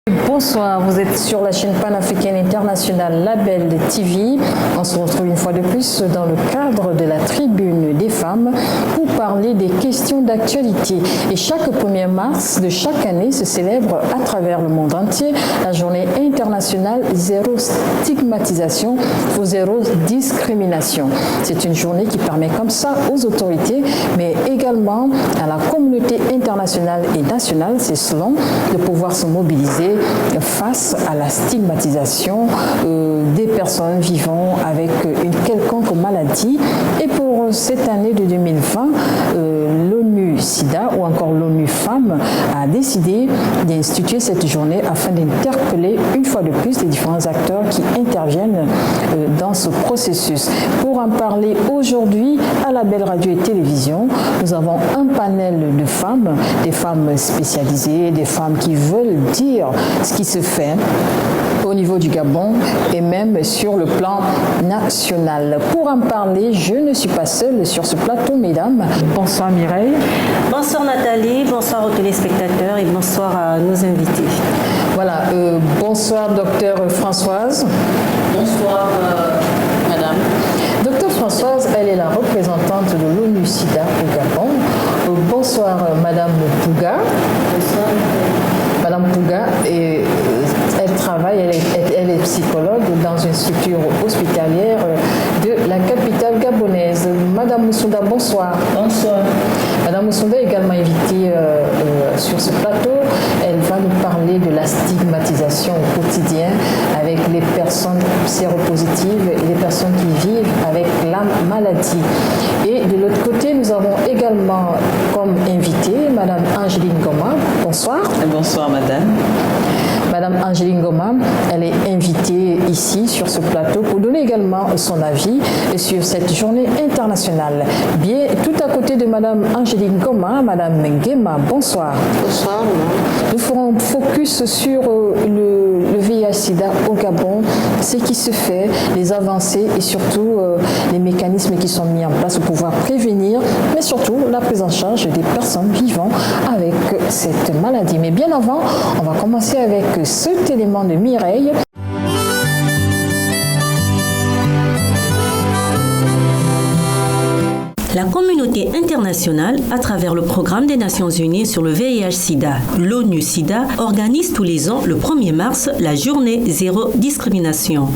Bonsoir, vous êtes sur la chaîne panafricaine internationale Label TV. On se retrouve une fois de plus dans le cadre de la tribune des femmes pour parler des questions d'actualité. Et chaque 1er mars de chaque année se célèbre à travers le monde entier la journée internationale zéro stigmatisation ou zéro discrimination. C'est une journée qui permet comme ça aux autorités, mais également à la communauté internationale et nationale, c'est selon, de pouvoir se mobiliser face à la stigmatisation des personnes vivant avec une quelconque maladie. Et pour cette année de 2020, l'ONU-SIDA ou encore l'ONU-Femmes a décidé d'instituer cette journée afin d'interpeller une fois de plus les différents acteurs qui interviennent dans ce processus. Pour en parler aujourd'hui à la Belle Radio et Télévision, nous avons un panel de femmes, des femmes spécialisées, des femmes qui veulent dire ce qui se fait au niveau du Gabon et même sur le plan national. Pour en parler, je ne suis pas seule sur ce plateau, mesdames. Bonsoir Mireille. Bonsoir Nathalie, bonsoir aux téléspectateurs et bonsoir à nos invités. Voilà, bonsoir docteur Françoise. Bonsoir madame. Docteur Françoise, elle est la représentante de l'ONU-SIDA au Gabon. Bonsoir madame Pouga. Bonsoir. Madame Pouga, elle travaille, elle est psychologue dans une structure hospitalière de la capitale gabonaise. Madame Moussounda, bonsoir. Bonsoir. Madame Moussounda est également invitée sur ce plateau. Elle va nous parler de la stigmatisation au quotidien avec les personnes séropositives et les personnes qui vivent avec la maladie. Et de l'autre côté, nous avons également comme invitée Madame Angéline Goma. Bonsoir. Bonsoir madame. Madame Angéline Goma, elle est invitée ici sur ce plateau pour donner également son avis sur cette journée internationale. Bien, tout à côté de Madame Angéline Goma, Madame Nguema, bonsoir. Bonsoir. Nous ferons focus sur le VIH-Sida au Gabon, ce qui se fait, les avancées et surtout les mécanismes qui sont mis en place pour pouvoir prévenir, mais surtout la prise en charge des personnes vivant avec cette maladie. Mais bien avant, on va commencer avec cet élément de Mireille. La communauté internationale, à travers le programme des Nations Unies sur le VIH-Sida, l'ONU-SIDA, organise tous les ans, le 1er mars, la journée zéro discrimination.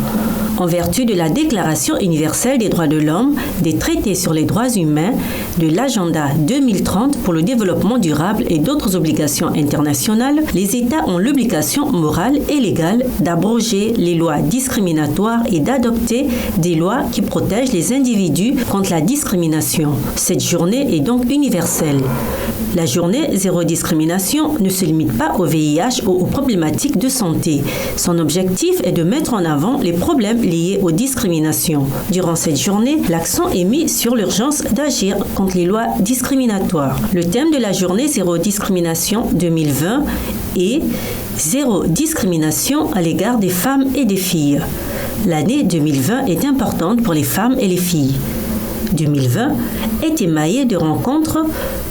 En vertu de la Déclaration universelle des droits de l'homme, des traités sur les droits humains, de l'agenda 2030 pour le développement durable et d'autres obligations internationales, les États ont l'obligation morale et légale d'abroger les lois discriminatoires et d'adopter des lois qui protègent les individus contre la discrimination. Cette journée est donc universelle. La journée zéro discrimination ne se limite pas au VIH ou aux problématiques de santé. Son objectif est de mettre en avant les problèmes liés aux discriminations. Durant cette journée, l'accent est mis sur l'urgence d'agir contre les lois discriminatoires. Le thème de la journée zéro discrimination 2020 est zéro discrimination à l'égard des femmes et des filles. L'année 2020 est importante pour les femmes et les filles. 2020 est émaillé de rencontres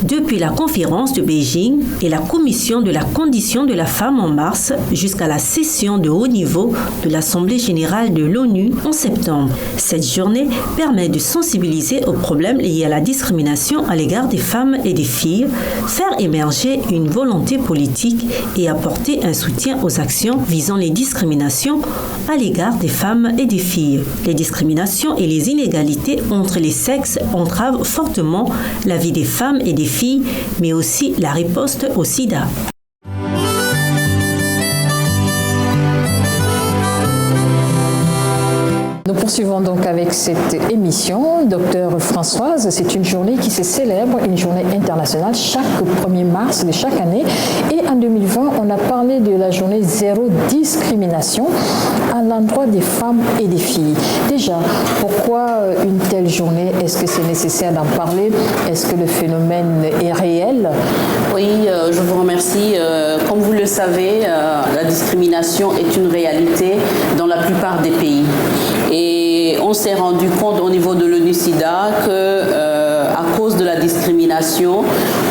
depuis la conférence de Beijing et la commission de la condition de la femme en mars jusqu'à la session de haut niveau de l'Assemblée générale de l'ONU en septembre. Cette journée permet de sensibiliser aux problèmes liés à la discrimination à l'égard des femmes et des filles, faire émerger une volonté politique et apporter un soutien aux actions visant les discriminations à l'égard des femmes et des filles. Les discriminations et les inégalités entre les sexes entravent fortement la vie des femmes et des filles, mais aussi la riposte au sida. Nous poursuivons donc avec cette émission. Docteur Françoise, c'est une journée qui se célèbre, une journée internationale chaque 1er mars de chaque année. Et en 2020, on a parlé de la journée zéro discrimination à l'endroit des femmes et des filles. Déjà, pourquoi une telle journée? Est-ce que c'est nécessaire d'en parler? Est-ce que le phénomène est réel? Oui, je vous remercie. Comme vous le savez, la discrimination est une réalité dans la plupart des pays. Et on s'est rendu compte au niveau de l'ONU-SIDA que à cause de la discrimination,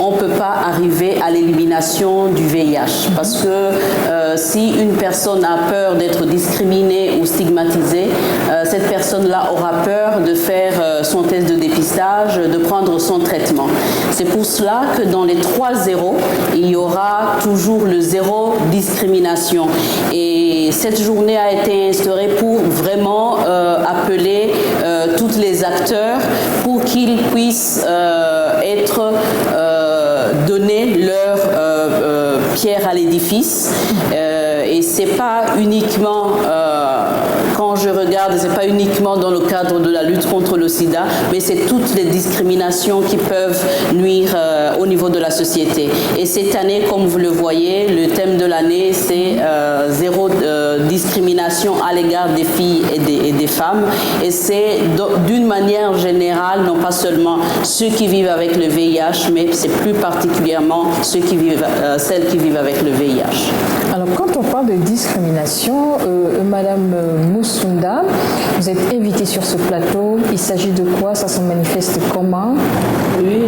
on ne peut pas arriver à l'élimination du VIH. Parce que si une personne a peur d'être discriminée ou stigmatisée, cette personne-là aura peur de faire son test de dépistage, de prendre son traitement. C'est pour cela que dans les 3 zéros, il y aura toujours le zéro discrimination. Et cette journée a été instaurée pour vraiment appeler tous les acteurs pour qu'ils puissent être donnés leur pierre à l'édifice. Et c'est pas uniquement quand je regarde, c'est pas uniquement dans le cadre de la lutte contre le sida, mais c'est toutes les discriminations qui peuvent nuire au niveau de la société. Et cette année, comme vous le voyez, le thème de l'année, c'est zéro discrimination à l'égard des filles et des femmes. Et c'est d'une manière générale, non pas seulement ceux qui vivent avec le VIH, mais c'est plus particulièrement celles qui vivent avec le VIH. Alors, quand on parle de discrimination, Madame Moussunda, vous êtes invitée sur ce plateau. Il s'agit de quoi? Ça se manifeste comment? Oui,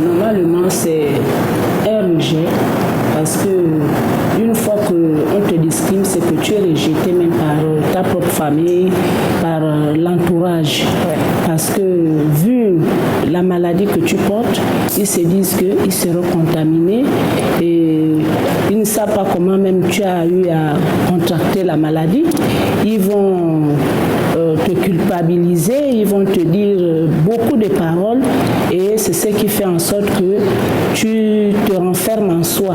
normalement, c'est un rejet. Parce que une fois qu'on te discrimine, c'est que tu es rejeté même par ta propre famille, par l'entourage. Ouais. Parce que vu la maladie que tu portes, ils se disent qu'ils seront contaminés et ils ne savent pas comment même tu as eu à contracter la maladie. Ils vont te culpabiliser, ils vont te dire beaucoup de paroles et c'est ce qui fait en sorte que tu te renfermes en soi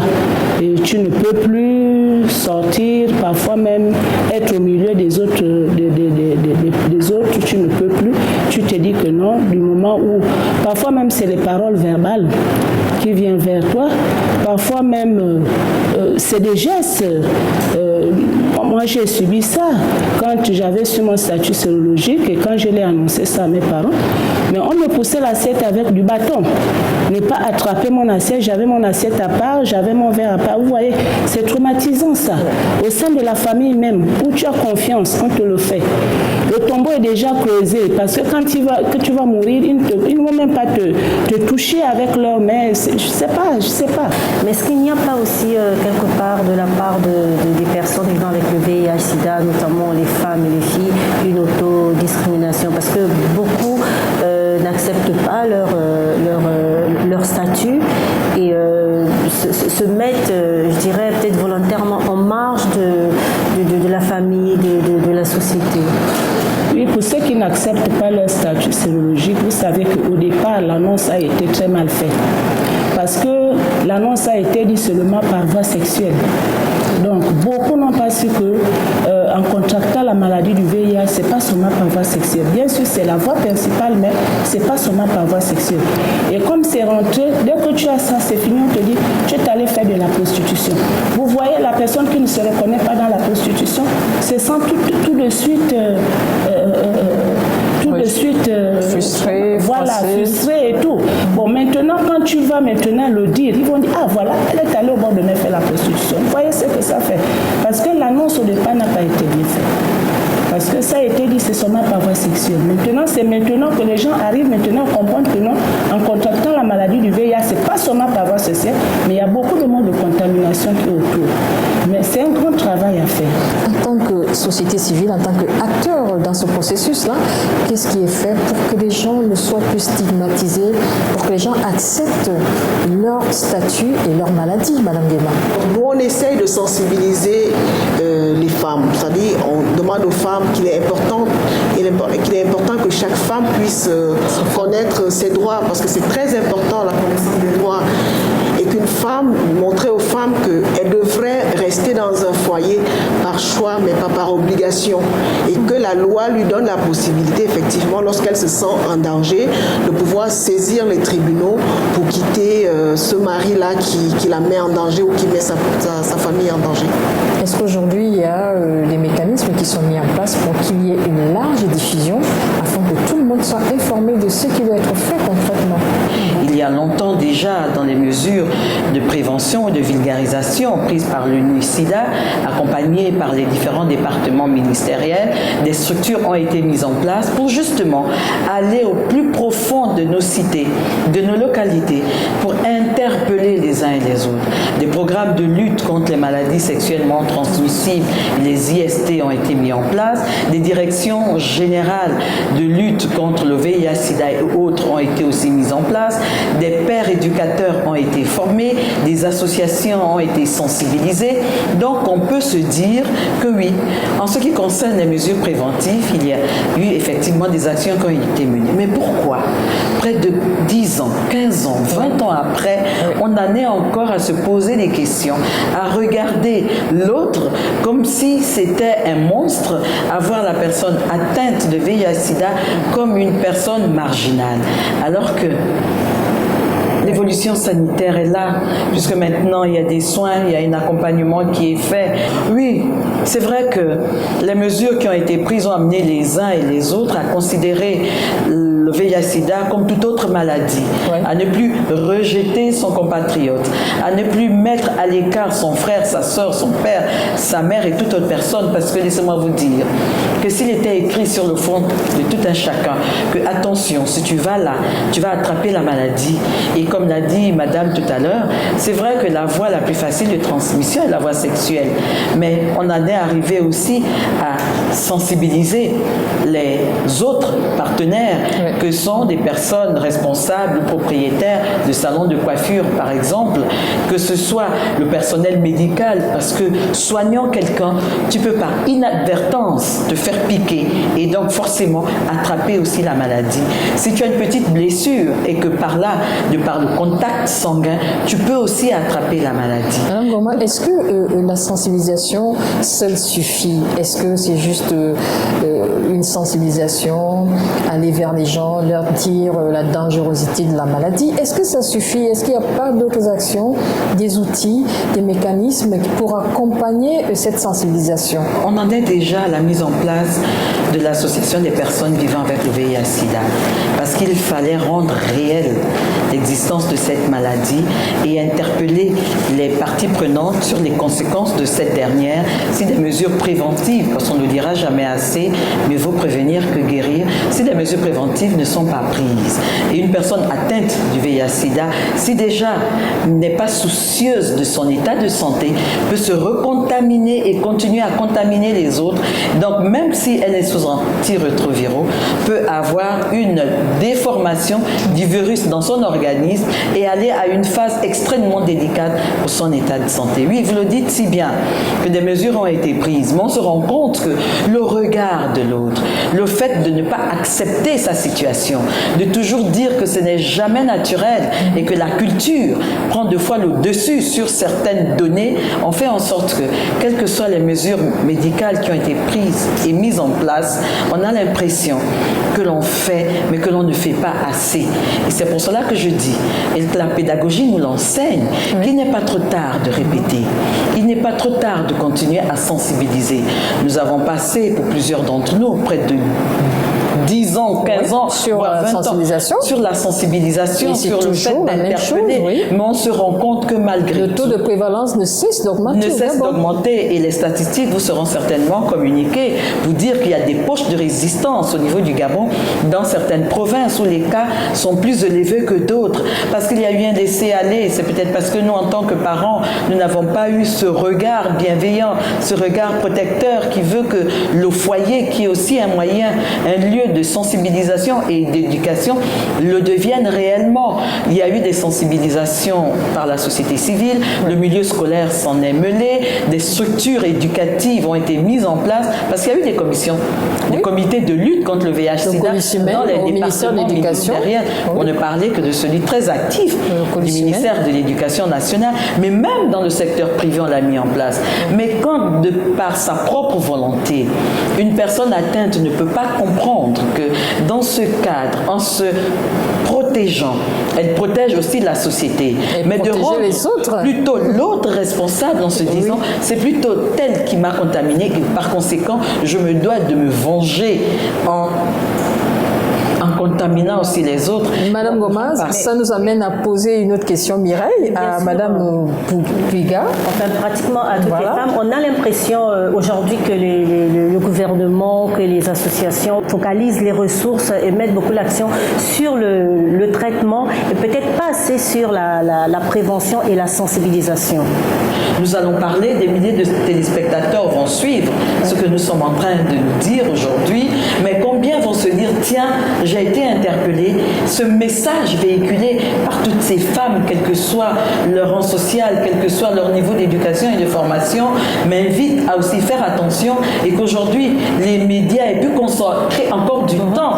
et tu ne peux plus sortir, parfois même être au milieu des autres, des autres, tu ne peux plus. Tu te dis que non, du moment où, parfois même c'est les paroles verbales qui viennent vers toi, parfois même c'est des gestes. Moi j'ai subi ça quand j'avais sur mon statut sérologique et quand je l'ai annoncé ça à mes parents, mais on me poussait l'assiette avec du bâton, ne pas attraper mon assiette, j'avais mon assiette à part, j'avais mon verre à part, vous voyez, c'est traumatisant ça, au sein de la famille même, où tu as confiance, on te le fait. Le tombeau est déjà creusé, parce que quand tu vas mourir, ils ne vont même pas te toucher avec leurs mains, je sais pas. Mais est-ce qu'il n'y a pas aussi quelque part de la part des personnes vivant avec le VIH-Sida, notamment les femmes et les filles, une autodiscrimination? Parce que beaucoup n'acceptent pas leur statut et se mettent, je dirais, peut-être volontairement en marge de la famille, de la société. Oui, pour ceux qui n'acceptent pas leur statut sérologique, vous savez qu'au départ, l'annonce a été très mal faite. Parce que l'annonce a été dite seulement par voie sexuelle. Donc, beaucoup n'ont pas su que en contractant la maladie du VIH, c'est pas seulement par voie sexuelle. Bien sûr, c'est la voie principale, mais c'est pas seulement par voie sexuelle. Et comme c'est rentré, dès que tu as ça, c'est fini, on te dit, tu es allé faire de la prostitution. Vous voyez la personne qui ne se reconnaît pas dans la prostitution, se sent tout de suite... frustré, frustré et tout. Bon, maintenant, quand tu vas maintenant le dire, ils vont dire, ah voilà, elle est allée au bord de mer faire la prostitution. Vous voyez ce que ça fait? Parce que l'annonce au départ n'a pas été bien faite. Parce que ça a été dit, c'est seulement par voie sexuelle. Maintenant, c'est maintenant que les gens arrivent maintenant à comprendre que non, en contractant la maladie du VIH, c'est pas seulement par voie sexuelle, mais il y a beaucoup de modes de contamination qui est autour. Mais c'est un grand travail à faire. En tant que société civile, en tant qu'acteur dans ce processus-là, qu'est-ce qui est fait pour que les gens ne soient plus stigmatisés, pour que les gens acceptent leur statut et leur maladie, Madame Guéma? Nous, on essaye de sensibiliser les femmes. C'est-à-dire, on demande aux femmes qu'il est important que chaque femme puisse connaître ses droits, parce que c'est très important la connaissance des droits. Et qu'une femme, montrer aux femmes qu'elles devraient rester dans un foyer par choix, mais pas par obligation. Et que la loi lui donne la possibilité, effectivement, lorsqu'elle se sent en danger, de pouvoir saisir les tribunaux pour quitter ce mari-là qui la met en danger ou qui met sa famille en danger. Est-ce qu'aujourd'hui, il y a des mécanismes qui sont mis en place pour qu'il y ait une large diffusion afin que tout le monde soit informé de ce qui doit être fait concrètement? Il y a longtemps déjà, dans les mesures de prévention et de vulgarisation prises par l'ONU-SIDA, accompagnées par les différents départements ministériels, des structures ont été mises en place pour justement aller au plus profond de de nos cités, de nos localités, pour interpeller les uns et les autres. Des programmes de lutte contre les maladies sexuellement transmissibles, les IST, ont été mis en place. Des directions générales de lutte contre le VIH, SIDA et autres ont été aussi mises en place. Des pères éducateurs ont été formés, des associations ont été sensibilisées. Donc on peut se dire que oui, en ce qui concerne les mesures préventives, il y a eu effectivement des actions qui ont été menées. Mais pourquoi, près de 10 ans, 15 ans, 20 ans après, on en est encore à se poser des questions, à regarder l'autre comme si c'était un monstre, à voir la personne atteinte de VIH-Sida comme une personne marginale, alors que l'évolution sanitaire est là, puisque maintenant il y a des soins, il y a un accompagnement qui est fait. Oui, c'est vrai que les mesures qui ont été prises ont amené les uns et les autres à considérer le VIH-Sida comme toute autre maladie, à ne plus rejeter son compatriote, à ne plus mettre à l'écart son frère, sa soeur, son père, sa mère et toute autre personne, parce que laissez-moi vous dire que s'il était écrit sur le front de tout un chacun que attention, si tu vas là, tu vas attraper la maladie, et comme l'a dit madame tout à l'heure, c'est vrai que la voie la plus facile de transmission est la voie sexuelle, mais on en est arrivé aussi à sensibiliser les autres partenaires que sont des personnes responsables, propriétaires de salons de coiffure par exemple, que ce soit le personnel médical, parce que soignant quelqu'un, tu peux par inadvertance te faire piquer et donc forcément attraper aussi la maladie. Si tu as une petite blessure et que par là, de par le contact sanguin, tu peux aussi attraper la maladie. Madame Goma, est-ce que la sensibilisation seule suffit? Est-ce que c'est juste une sensibilisation, aller vers les gens, leur dire la dangerosité de la maladie? Est-ce que ça suffit? Est-ce qu'il n'y a pas d'autres actions, des outils, des mécanismes pour accompagner cette sensibilisation? On en est déjà à la mise en place de l'association des personnes vivant avec le VIH-Sida, parce qu'il fallait rendre réelle l'existence de cette maladie et interpeller les parties prenantes sur les conséquences de cette dernière, si des mesures préventives, parce qu'on ne le dira jamais assez, mieux vaut prévenir que guérir, si des mesures préventives ne sont pas prises. Et une personne atteinte du VIH-Sida, si déjà n'est pas soucieuse de son état de santé, peut se recontaminer et continuer à contaminer les autres. Donc même si elle est sous antirétroviraux, peut avoir une déformation du virus dans son organisme et aller à une phase extrêmement délicate pour son état de santé. Oui, vous le dites si bien, que des mesures ont été prises, mais on se rend compte que le regard de l'autre, le fait de ne pas accepter sa situation, de toujours dire que ce n'est jamais naturel et que la culture prend deux fois le dessus sur certaines données, on fait en sorte que, quelles que soient les mesures médicales qui ont été prises et mises en place, on a l'impression que l'on fait, mais que l'on ne fait pas assez. Et c'est pour cela que je dis, et que la pédagogie nous l'enseigne, qu'il n'est pas trop tard de répéter, il n'est pas trop tard de continuer à sensibiliser. Nous avons passé, pour plusieurs d'entre nous, près de 10 ans, 15 ans, sur voire 20 la sensibilisation. Ans, sur la sensibilisation, sur le fait d'interpeller. Mais on se rend compte que malgré le taux de prévalence ne cesse d'augmenter. Ne cesse d'augmenter et les statistiques vous seront certainement communiquées. Vous dire qu'il y a des poches de résistance au niveau du Gabon dans certaines provinces où les cas sont plus élevés que d'autres. Parce qu'il y a eu un laisser-aller. C'est peut-être parce que nous, en tant que parents, nous n'avons pas eu ce regard bienveillant, ce regard protecteur qui veut que le foyer, qui est aussi un moyen, un lieu de sensibilisation et d'éducation, le devienne réellement. Il y a eu des sensibilisations par la société civile, le milieu scolaire s'en est mêlé, des structures éducatives ont été mises en place, parce qu'il y a eu des commissions, des comités de lutte contre le VIH-Sida dans les départements ministériels. On ne parlait que de celui très actif du ministère de l'Éducation nationale, mais même dans le secteur privé, on l'a mis en place. Mais quand, de par sa propre volonté, une personne atteinte ne peut pas comprendre que dans ce cadre, en se protégeant, elle protège aussi la société. Mais de rendre les autres, plutôt l'autre responsable en se disant, c'est plutôt tel qui m'a contaminé et par conséquent, je me dois de me venger en contaminant aussi les autres. Madame Goma, ça nous amène à poser une autre question, Mireille, à Madame Puiga. Enfin, pratiquement à toutes les femmes. On a l'impression aujourd'hui que le gouvernement, que les associations focalisent les ressources et mettent beaucoup l'action sur le traitement et peut-être pas assez sur la prévention et la sensibilisation. Nous allons parler, des milliers de téléspectateurs vont suivre ce que nous sommes en train de nous dire aujourd'hui, mais combien vont se dire, tiens, j'ai été interpellée, ce message véhiculé par toutes ces femmes, quel que soit leur rang social, quel que soit leur niveau d'éducation et de formation, m'invite à aussi faire attention et qu'aujourd'hui, les médias aient pu consacrer encore du temps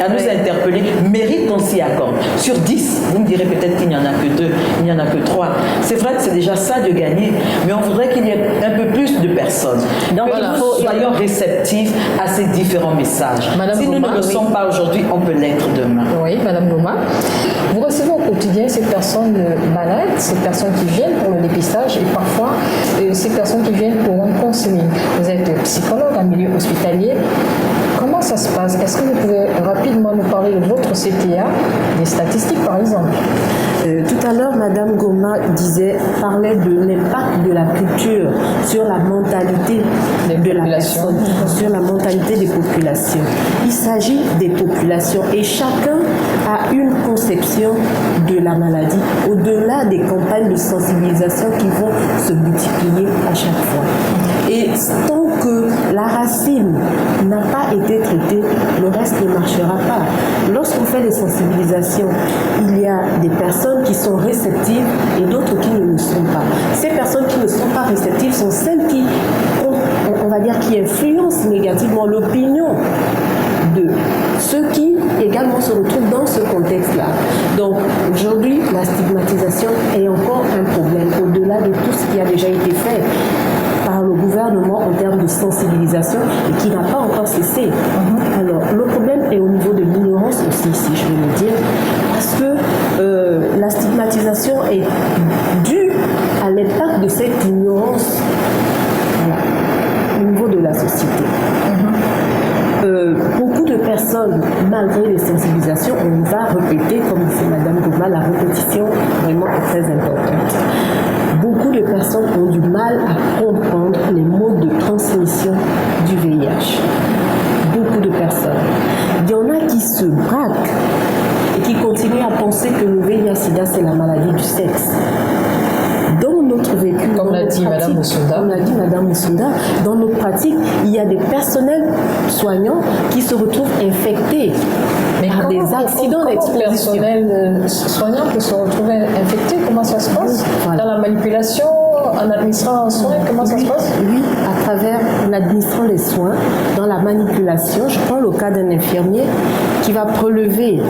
à nous interpeller, mérite qu'on s'y accorde. Sur 10, vous me direz peut-être qu'il n'y en a que 2, il n'y en a que 3. C'est vrai que c'est déjà ça de gagner, mais on voudrait qu'il y ait un peu plus de personnes. Donc, soyons réceptifs à ces différents messages. Madame si nous Goma, ne le sommes pas aujourd'hui, on peut l'être demain. Oui, Madame Goma. Vous recevez au quotidien ces personnes malades, ces personnes qui viennent pour le dépistage et parfois ces personnes qui viennent pour un counseling. Vous êtes psychologue en milieu hospitalier. Comment ça se passe? Est-ce que vous pouvez rapidement nous parler de votre CTA, des statistiques par exemple? Tout à l'heure, Madame Goma parlait de l'impact de la culture sur la mentalité de la personne, sur la mentalité des populations. Il s'agit des populations et chacun a une conception de la maladie au-delà des campagnes de sensibilisation qui vont se multiplier à chaque fois. Et tant que la racine n'a pas été traitée, le reste ne marchera pas. Lorsqu'on fait des sensibilisations, il y a des personnes qui sont réceptives et d'autres qui ne le sont pas. Ces personnes qui ne sont pas réceptives sont celles qui, on va dire, qui influencent négativement l'opinion de ceux qui également se retrouvent dans ce contexte-là. Donc aujourd'hui, la stigmatisation est encore un problème au-delà de tout ce qui a déjà été fait par le gouvernement en termes de sensibilisation et qui n'a pas encore cessé. Alors, le problème est au niveau de l'ignorance aussi, si je veux le dire, parce que la stigmatisation est due à l'impact de cette ignorance au niveau de la société. Beaucoup de personnes, malgré les sensibilisations, on va répéter, comme dit Madame Goma, la répétition vraiment est très importante. Beaucoup de personnes ont du mal à comprendre les modes de transmission du VIH. Beaucoup de personnes. Il y en a qui se braquent et qui continuent à penser que le VIH-Sida, c'est la maladie du sexe. Dans notre vécu, comme l'a dit Madame Moussouda, dans nos pratiques, il y a des personnels soignants qui se retrouvent infectés par des accidents d'exposition. Le personnel soignant peut se retrouver infecté, comment ça se passe? Dans la manipulation, en administrant un soin, comment ça se passe? Oui, à travers en administrant les soins, dans la manipulation. Je prends le cas d'un infirmier qui va prélever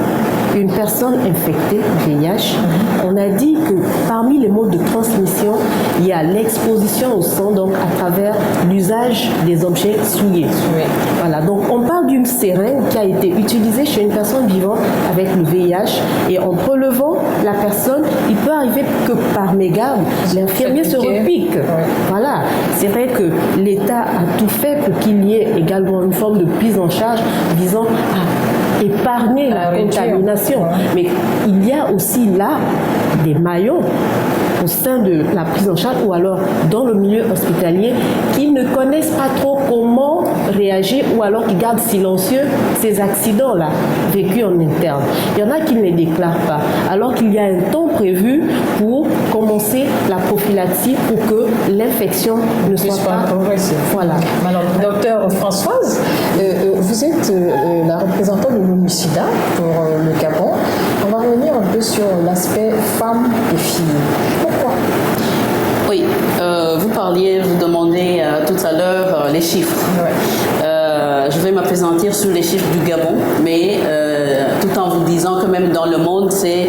une personne infectée VIH. On a dit que parmi les modes de transmission, il y a l'exposition au sang, donc à travers l'usage des objets souillés. Voilà, donc on parle d'une seringue qui a été utilisée chez une personne vivant avec le VIH et en prélevant la personne, il peut arriver que par mégarde, l'infirmier se repique. Voilà, c'est vrai que l'État a tout fait pour qu'il y ait également une forme de prise en charge visant à épargner la contamination. Mais il y a aussi là des maillons au sein de la prise en charge ou alors dans le milieu hospitalier qui ne connaissent pas trop comment réagir ou alors qui gardent silencieux ces accidents-là vécus en interne. Il y en a qui ne les déclarent pas alors qu'il y a un temps prévu pour commencer la prophylaxie pour que l'infection ne soit pas progressive. Voilà. Alors, docteur Françoise, vous êtes la représentante de l'ONU-SIDA pour le Gabon. On va revenir un peu sur l'aspect femmes et filles. Pourquoi? Oui, vous demandez tout à l'heure les chiffres. Je vais m'appesantir sur les chiffres du Gabon, mais tout en vous disant que même dans le monde, c'est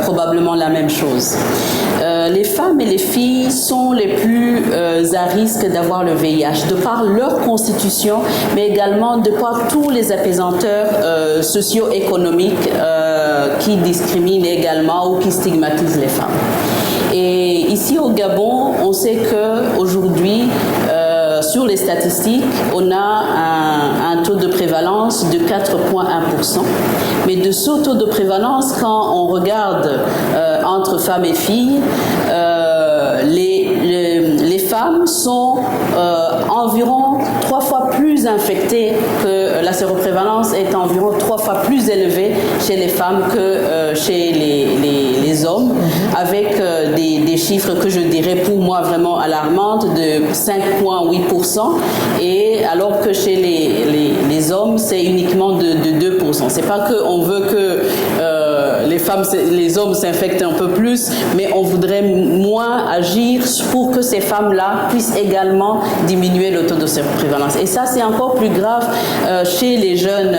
probablement la même chose. Les femmes et les filles sont les plus à risque d'avoir le VIH, de par leur constitution, mais également de par tous les apesanteur socio-économiques qui discriminent également ou qui stigmatisent les femmes. Et ici au Gabon, on sait qu'aujourd'hui, sur les statistiques, on a un taux de prévalence de 4,1%. Mais de ce taux de prévalence, quand on regarde entre femmes et filles, les femmes sont environ 3 fois plus infectées, que la séroprévalence est environ 3 fois plus élevée chez les femmes que chez les hommes, avec des chiffres que je dirais pour moi vraiment alarmantes de 5,8%, et alors que chez les hommes c'est uniquement de 2%. C'est pas qu'on veut que les hommes s'infectent un peu plus, mais on voudrait moins agir pour que ces femmes-là puissent également diminuer le taux de séroprévalence. Et ça, c'est encore plus grave chez les jeunes,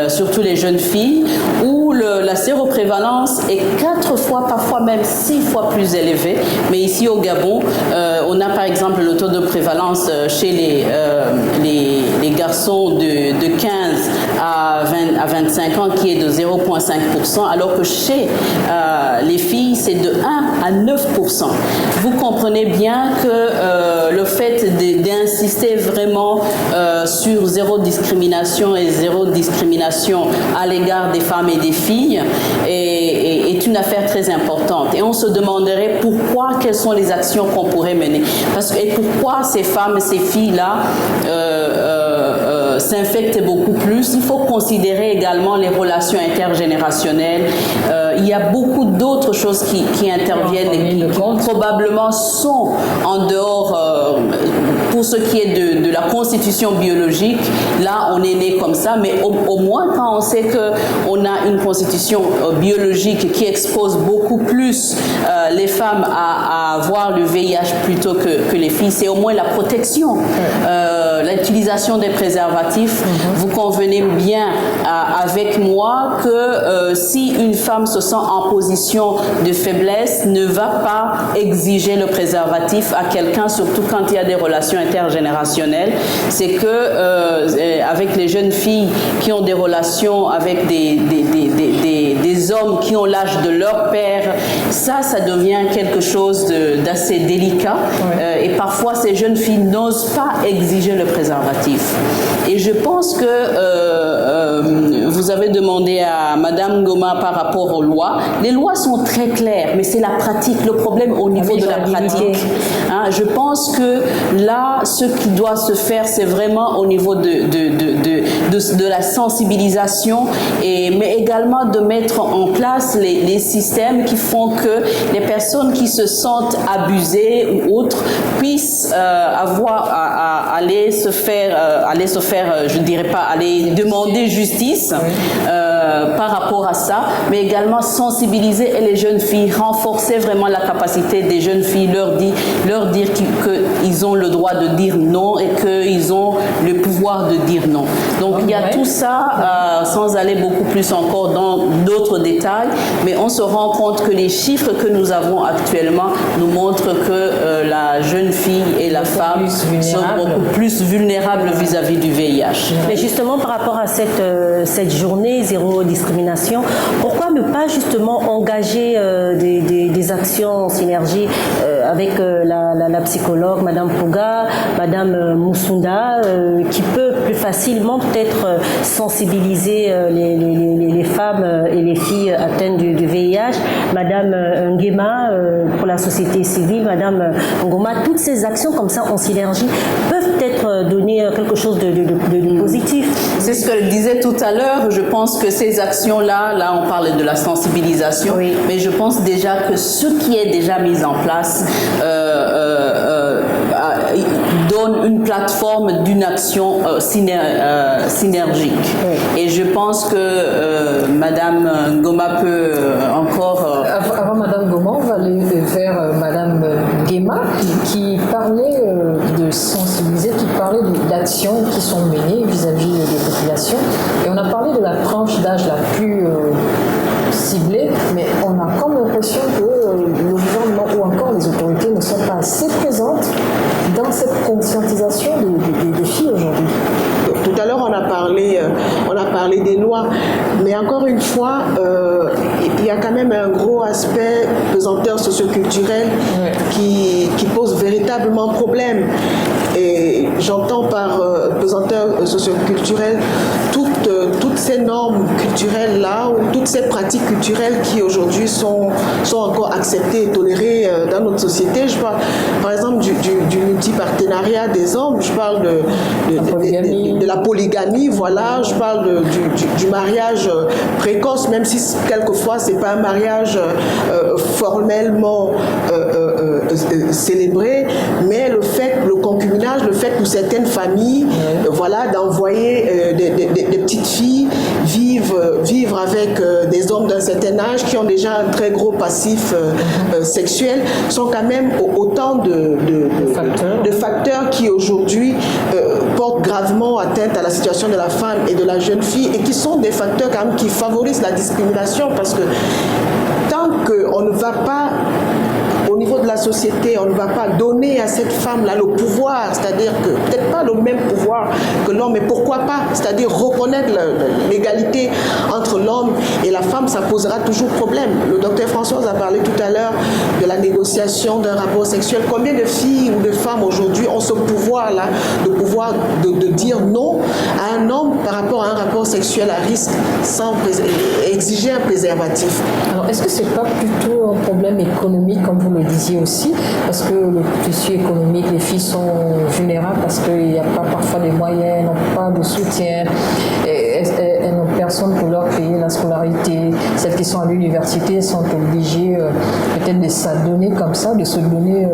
surtout les jeunes filles, où la séroprévalence est 4 fois, parfois même 6 fois plus élevée. Mais ici au Gabon, on a par exemple le taux de prévalence chez les garçons de 15 à 25 ans qui est de 0,5%, alors que chez les filles, c'est de 1 à 9%. Vous comprenez bien que le fait d'insister vraiment sur zéro discrimination et zéro discrimination à l'égard des femmes et des filles est une affaire très importante. Et on se demanderait pourquoi, quelles sont les actions qu'on pourrait mener. Et pourquoi ces femmes et ces filles-là s'infectent beaucoup plus. Il faut considérer également les relations intergénérationnelles. Il y a beaucoup d'autres choses qui interviennent et qui probablement sont en dehors, pour ce qui est de la constitution biologique. Là, on est né comme ça, mais au moins quand on sait qu'on a une constitution biologique qui expose beaucoup plus les femmes à avoir le VIH plutôt que les filles, c'est au moins la protection. L'utilisation des préservatifs, vous convenez bien avec moi que si une femme se sent en position de faiblesse, ne va pas exiger le préservatif à quelqu'un, surtout quand il y a des relations intergénérationnelles. C'est que avec les jeunes filles qui ont des relations avec des hommes qui ont l'âge de leur père, ça devient quelque chose d'assez délicat. Et parfois, ces jeunes filles n'osent pas exiger le préservatif. Et je pense que vous avez demandé à Madame Ngoma par rapport aux lois. Les lois sont très claires, mais c'est la pratique, le problème au niveau de la pratique. Je pense que là, ce qui doit se faire, c'est vraiment au niveau de la sensibilisation, mais également de mettre en place les systèmes qui font que les personnes qui se sentent abusées ou autres puissent avoir à aller se faire, je dirais pas aller demander justice par rapport à ça, mais également sensibiliser les jeunes filles, renforcer vraiment la capacité des jeunes filles, leur dire qu'ils ont le droit de dire non et qu'ils ont le pouvoir de dire non. Donc il y a tout ça, sans aller beaucoup plus encore dans d'autres détails, mais on se rend compte que les chiffres que nous avons actuellement nous montrent que la jeune fille et la femme sont beaucoup plus vulnérables vis-à-vis du VIH. Mais justement, par rapport à cette journée zéro discrimination, pourquoi ne pas justement engager des actions en synergie avec la psychologue Madame Pouga, Madame Moussunda, qui peut plus facilement peut-être sensibiliser les femmes et les filles atteintes du VIH, Madame Ngema pour la société civile, Madame Ngoma, toutes ces actions comme ça en synergie peuvent peut-être donner quelque chose de positif. C'est ce que je disais tout à l'heure. Je pense que ces actions-là, on parle de la sensibilisation, mais je pense déjà que ce qui est déjà mis en place donne une plateforme d'une action synergique. Et je pense que Madame Ngoma peut encore... Avant Madame Ngoma, on va aller vers Madame Ngema qui parlait de sensibiliser, qui parlait d'actions qui sont menées vis-à-vis des populations. Et on a parlé de la tranche d'âge la plus ciblée, mais on a comme l'impression que le gouvernement ou encore les autorités ne sont pas assez présentes dans cette conscientisation des filles aujourd'hui. Tout à l'heure, on a parlé des lois, mais encore une fois, il y a quand même un gros aspect pesanteur socioculturel qui pose véritablement problème. Et j'entends par pesanteur socioculturelle toutes ces normes culturelles-là, ou toutes ces pratiques culturelles qui aujourd'hui sont encore acceptées et tolérées dans notre société. Je parle par exemple du multipartenariat des hommes, je parle de la polygamie, voilà, je parle du mariage précoce, même si quelquefois c'est pas un mariage formellement célébré, mais le concubinage, le fait pour certaines familles, voilà, d'envoyer des petites filles vivre avec des hommes d'un certain âge qui ont déjà un très gros passif sexuel, sont quand même autant de facteurs qui aujourd'hui portent gravement atteinte à la situation de la femme et de la jeune fille, et qui sont des facteurs quand même qui favorisent la discrimination, parce que tant qu'on ne va pas au niveau de la société, on ne va pas donner à cette femme-là le pouvoir, c'est-à-dire que peut-être pas le même pouvoir que l'homme, mais pourquoi pas, c'est-à-dire reconnaître l'égalité entre l'homme et la femme, ça posera toujours problème. Le docteur Françoise a parlé tout à l'heure de la négociation d'un rapport sexuel. Combien de filles ou de femmes aujourd'hui ont ce pouvoir-là, de dire non à un homme par rapport à un rapport sexuel à risque sans exiger un préservatif? Alors, est-ce que c'est pas plutôt un problème économique, comme vous le disiez aussi, parce que le tissu économique, les filles sont vulnérables parce qu'il n'y a pas parfois des moyens, elles n'ont pas de soutien, elles n'ont personne pour leur payer la scolarité. Celles qui sont à l'université sont obligées peut-être de s'adonner comme ça, de se donner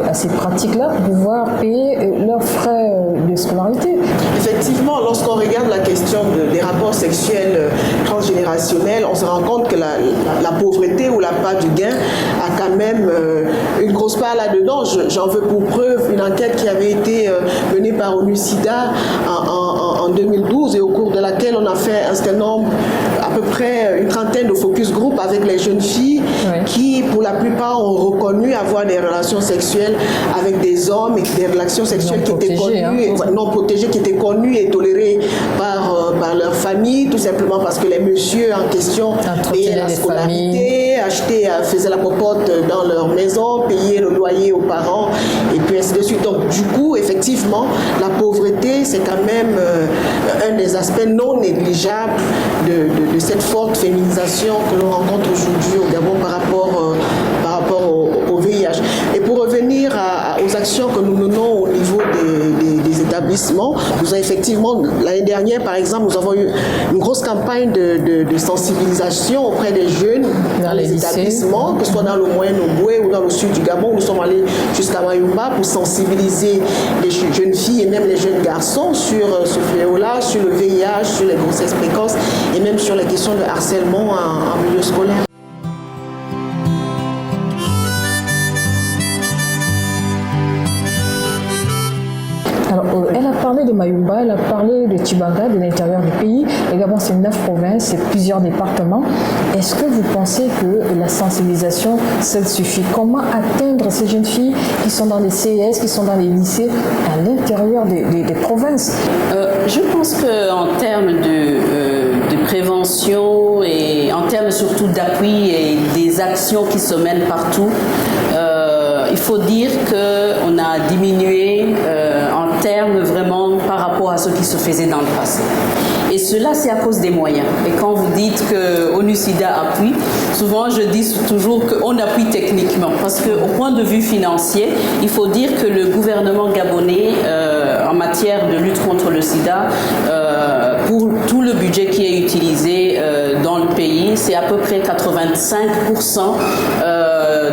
à ces pratiques-là pour pouvoir payer leurs frais de scolarité. Effectivement, lorsqu'on regarde la question des rapports sexuels transgénérationnels, on se rend compte que la pauvreté ou la part du gain a quand même une grosse part là-dedans. J'en veux pour preuve une enquête qui avait été menée par ONU-SIDA en 2012, et au cours de laquelle on a fait un certain nombre, à peu près une trentaine de focus group avec les jeunes filles qui, pour la plupart, ont reconnu avoir des relations sexuelles avec des hommes, et des relations sexuelles qui étaient connues, non protégées, qui étaient connues et tolérées par leur famille, tout simplement parce que les messieurs en question payaient la scolarité, faisaient la popote dans leur maison, payaient le loyer aux parents, et puis ainsi de suite. Donc du coup, effectivement, la pauvreté, c'est quand même un des aspects non négligeables de cette forte féminisation que l'on rencontre aujourd'hui au Gabon par rapport au VIH. Et pour revenir aux actions que nous menons au niveau des établissements, nous avons effectivement, l'année dernière par exemple, nous avons eu une grosse campagne de sensibilisation auprès des jeunes dans les établissements, que ce soit dans le Moyen-Omboué ou dans le sud du Gabon. Nous sommes allés jusqu'à Mayumba pour sensibiliser les jeunes filles et même les jeunes garçons sur ce fléau-là, sur le VIH, sur les grossesses précoces et même sur les questions de harcèlement en milieu scolaire. Alors, elle a parlé de Mayumba, elle a parlé de Tibanga, de l'intérieur du pays. Le Gabon, c'est 9 provinces et plusieurs départements. Est-ce que vous pensez que la sensibilisation, ça suffit? Comment atteindre ces jeunes filles qui sont dans les CES, qui sont dans les lycées, à l'intérieur des provinces? Je pense qu'en termes de prévention et en termes surtout d'appui et des actions qui se mènent partout, il faut dire qu'on a diminué en termes vraiment par rapport à ce qui se faisait dans le passé. Et cela, c'est à cause des moyens. Et quand vous dites que ONU-SIDA appuie, souvent je dis toujours qu'on appuie techniquement. Parce qu'au point de vue financier, il faut dire que le gouvernement gabonais, en matière de lutte contre le sida, pour tout le budget qui est utilisé dans le pays, c'est à peu près 85%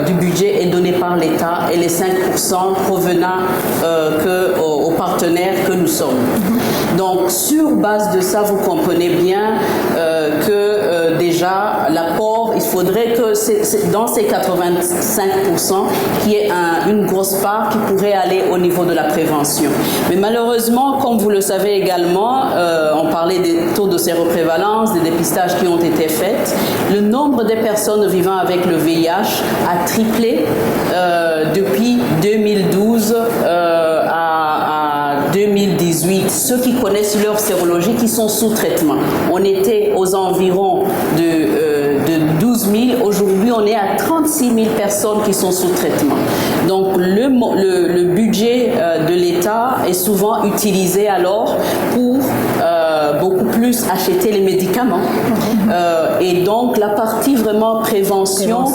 du budget est donné par l'État et les 5% provenant aux partenaires que nous sommes. Donc, sur base de ça, vous comprenez bien que déjà, l'apport, il faudrait que dans ces 85%, qu'il y ait une grosse part qui pourrait aller au niveau de la prévention. Mais malheureusement, comme vous le savez également, on parlait des taux de séroprévalence, des dépistages qui ont été faits. Le nombre de personnes vivant avec le VIH a triplé depuis 2012 à 2018. Ceux qui connaissent leur sérologie, qui sont sous traitement. On était aux environs de 12 000. Aujourd'hui, on est à 30 36 000 personnes qui sont sous traitement. Donc le budget de l'État est souvent utilisé alors pour beaucoup plus acheter les médicaments. Et donc la partie vraiment prévention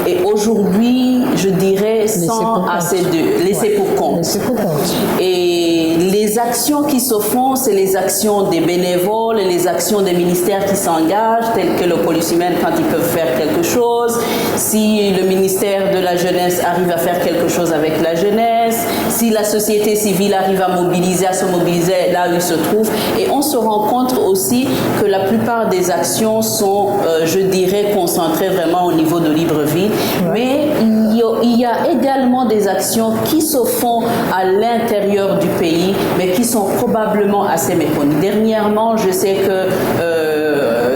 est aujourd'hui, je dirais, sans assez de laisser pour compte. Et les actions qui se font, c'est les actions des bénévoles et les actions des ministères qui s'engagent, tels que le police humaine quand ils peuvent faire quelque chose, si le ministère de la jeunesse arrive à faire quelque chose avec la jeunesse, si la société civile arrive à se mobiliser là où il se trouve. Et on se rend compte aussi que la plupart des actions sont, je dirais, concentrées vraiment au niveau de Libreville. Mais il y a également des actions qui se font à l'intérieur du pays, mais qui sont probablement assez méconnues. Dernièrement, je sais que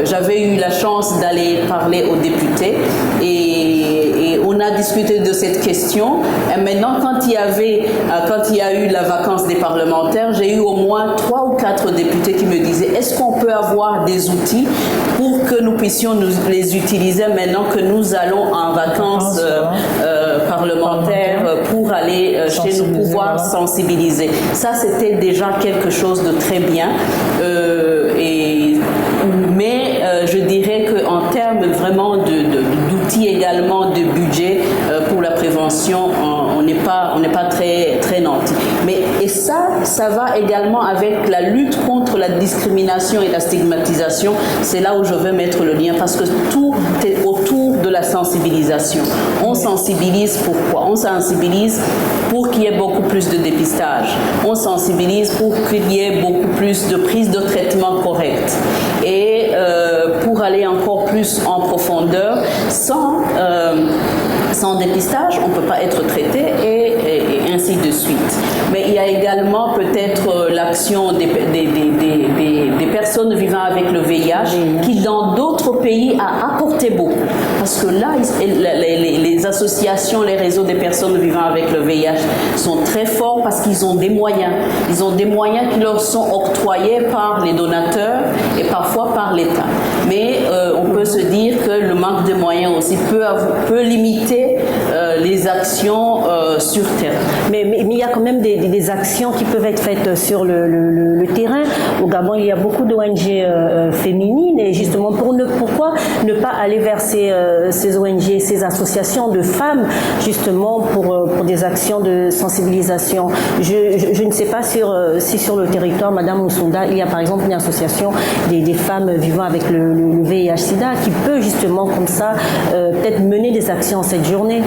j'avais eu la chance d'aller parler aux députés et on a discuté de cette question. Et maintenant, quand il y a eu la vacance des parlementaires, j'ai eu au moins 3 ou 4 députés qui me disaient est-ce qu'on peut avoir des outils pour que nous puissions les utiliser maintenant que nous allons en vacances parlementaires pour aller chez nous, pouvoir sensibiliser. Ça, c'était déjà quelque chose de très bien. Mais je dirais qu'en termes vraiment d'outils également, de budget pour la prévention, on n'est pas très nantis. Et ça va également avec la lutte contre la discrimination et la stigmatisation. C'est là où je veux mettre le lien parce que tout est autour de la sensibilisation. On sensibilise pourquoi? On sensibilise pour qu'il y ait beaucoup plus de dépistage. On sensibilise pour qu'il y ait beaucoup plus de prise de traitement correcte. Et pour aller encore plus en profondeur, sans dépistage, on ne peut pas être traité et ainsi de suite. Mais il y a également peut-être l'action des personnes vivant avec le VIH qui, dans d'autres pays, a apporté beaucoup. Parce que là, les associations, les réseaux des personnes vivant avec le VIH sont très forts parce qu'ils ont des moyens. Ils ont des moyens qui leur sont octroyés par les donateurs et parfois par l'État. Mais on peut se dire que le manque de moyens aussi peut limiter les actions sur terrain. Mais il y a quand même des actions qui peuvent être faites sur le terrain. Au Gabon, il y a beaucoup d'ONG féminines et justement, pourquoi ne pas aller vers ces ONG, ces associations de femmes, justement pour des actions de sensibilisation. Je ne sais pas si sur le territoire, Madame Moussonda, il y a par exemple une association des femmes vivant avec le VIH-Sida qui peut justement comme ça peut-être mener des actions cette journée.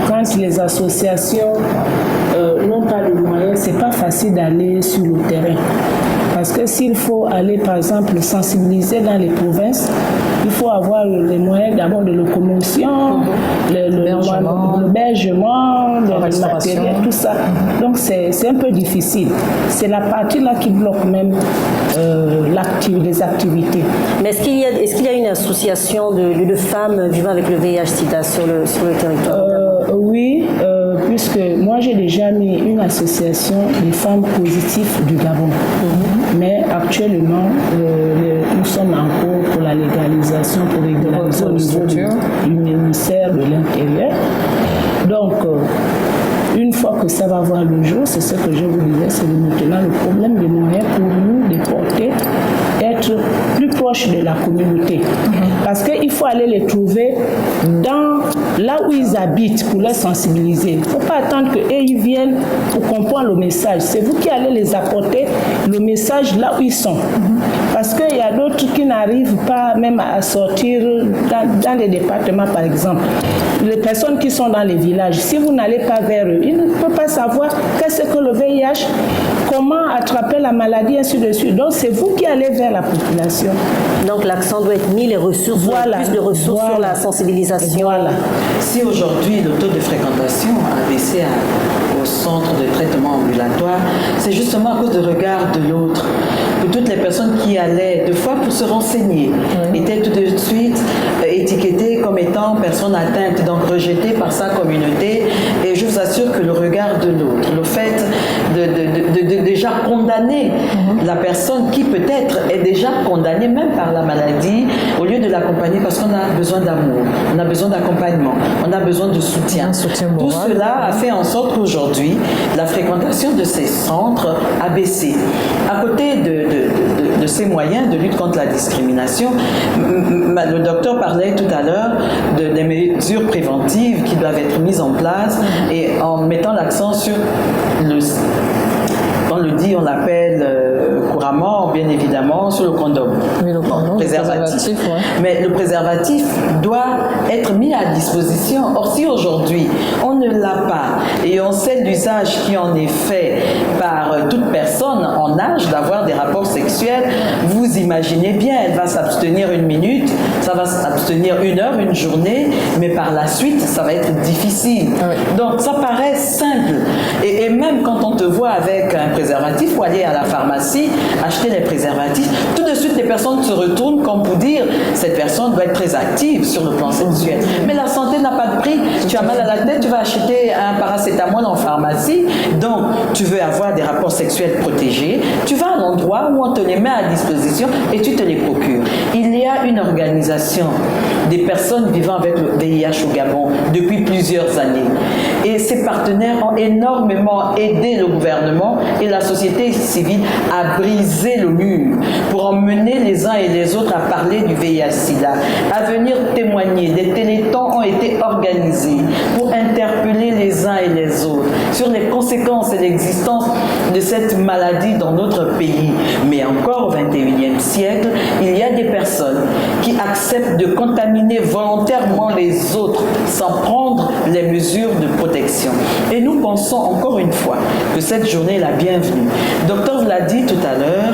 Quand les associations n'ont pas le moyen, c'est pas facile d'aller sur le terrain. Parce que s'il faut aller, par exemple, sensibiliser dans les provinces, il faut avoir les moyens d'abord de locomotion, l'hébergement, le matériel, tout ça. Donc c'est un peu difficile. C'est la partie là qui bloque même les activités. Mais est-ce qu'il y a une association de femmes vivant avec le VIH-Sida sur le territoire? Oui, puisque moi j'ai déjà mis une association des femmes positives du Gabon. Mais actuellement, nous sommes en cours pour la légalisation, pour régulariser au niveau du ministère de l'Intérieur. Donc, une fois que ça va voir le jour, c'est ce que je vous disais, c'est maintenant le problème de moyens pour nous de porter, être plus proche de la communauté. Parce qu'il faut aller les trouver là où ils habitent pour les sensibiliser. Il ne faut pas attendre qu'eux ils viennent pour comprendre le message. C'est vous qui allez les apporter le message là où ils sont. Parce qu'il y a d'autres qui n'arrivent pas même à sortir dans les départements, par exemple. Les personnes qui sont dans les villages, si vous n'allez pas vers eux, ils ne peuvent pas savoir qu'est-ce que le VIH, comment attraper la maladie, ainsi de suite. Donc, c'est vous qui allez vers la population. Donc, l'accent doit être mis, les ressources, plus de ressources sur la sensibilisation. Voilà. Si aujourd'hui, le taux de fréquentation a baissé au centre de traitement ambulatoire, c'est justement à cause du regard de l'autre. Pour toutes les personnes qui allaient, deux fois pour se renseigner, étaient tout de suite étiquetées comme étant personnes atteintes, donc rejetées par sa communauté. Et je vous assure que le regard de l'autre, le fait de déjà condamner la personne qui peut-être est déjà condamnée même par la maladie, au lieu de l'accompagner parce qu'on a besoin d'amour, on a besoin d'accompagnement, on a besoin de soutien. Tout cela a fait en sorte qu'aujourd'hui, la fréquentation de ces centres a baissé. À côté de ces moyens de lutte contre la discrimination, le docteur parlait tout à l'heure des mesures préventives qui doivent être mises en place et en mettant l'accent sur on l'appelle couramment, bien évidemment, sur le condom. Oui, le condom, préservatif. Ouais. Mais le préservatif doit être mis à disposition. Or, si aujourd'hui, on ne l'a pas et on sait l'usage qui en est fait par toute personne en âge d'avoir des rapports sexuels, vous imaginez bien, elle va s'abstenir 1 minute, ça va s'abstenir 1 heure, 1 journée, mais par la suite, ça va être difficile. Oui. Donc, ça paraît simple. Et même quand on te voit avec un préservatif ou aller à la pharmacie, acheter les préservatifs, tout de suite les personnes se retournent comme pour dire cette personne doit être très active sur le plan sexuel. Mais la santé n'a pas de prix. Tu as mal à la tête, tu vas acheter un paracétamol en pharmacie, donc tu veux avoir des rapports sexuels protégés, tu vas à l'endroit où on te les met à disposition et tu te les procures. Il y a une organisation des personnes vivant avec le VIH au Gabon depuis plusieurs années. Et ces partenaires ont énormément aidé le gouvernement et la société civile à briser le mur pour emmener les uns et les autres à parler du VIH-Sida, à venir témoigner. Des télétons ont été organisés pour interpeller les uns et les autres sur les conséquences et l'existence de cette maladie dans notre pays. Mais encore au XXIe siècle, il y a des personnes qui acceptent de contaminer volontairement les autres sans prendre les mesures de protection. Et nous pensons encore une fois que cette journée est la bienvenue. Le docteur l'a dit tout à l'heure,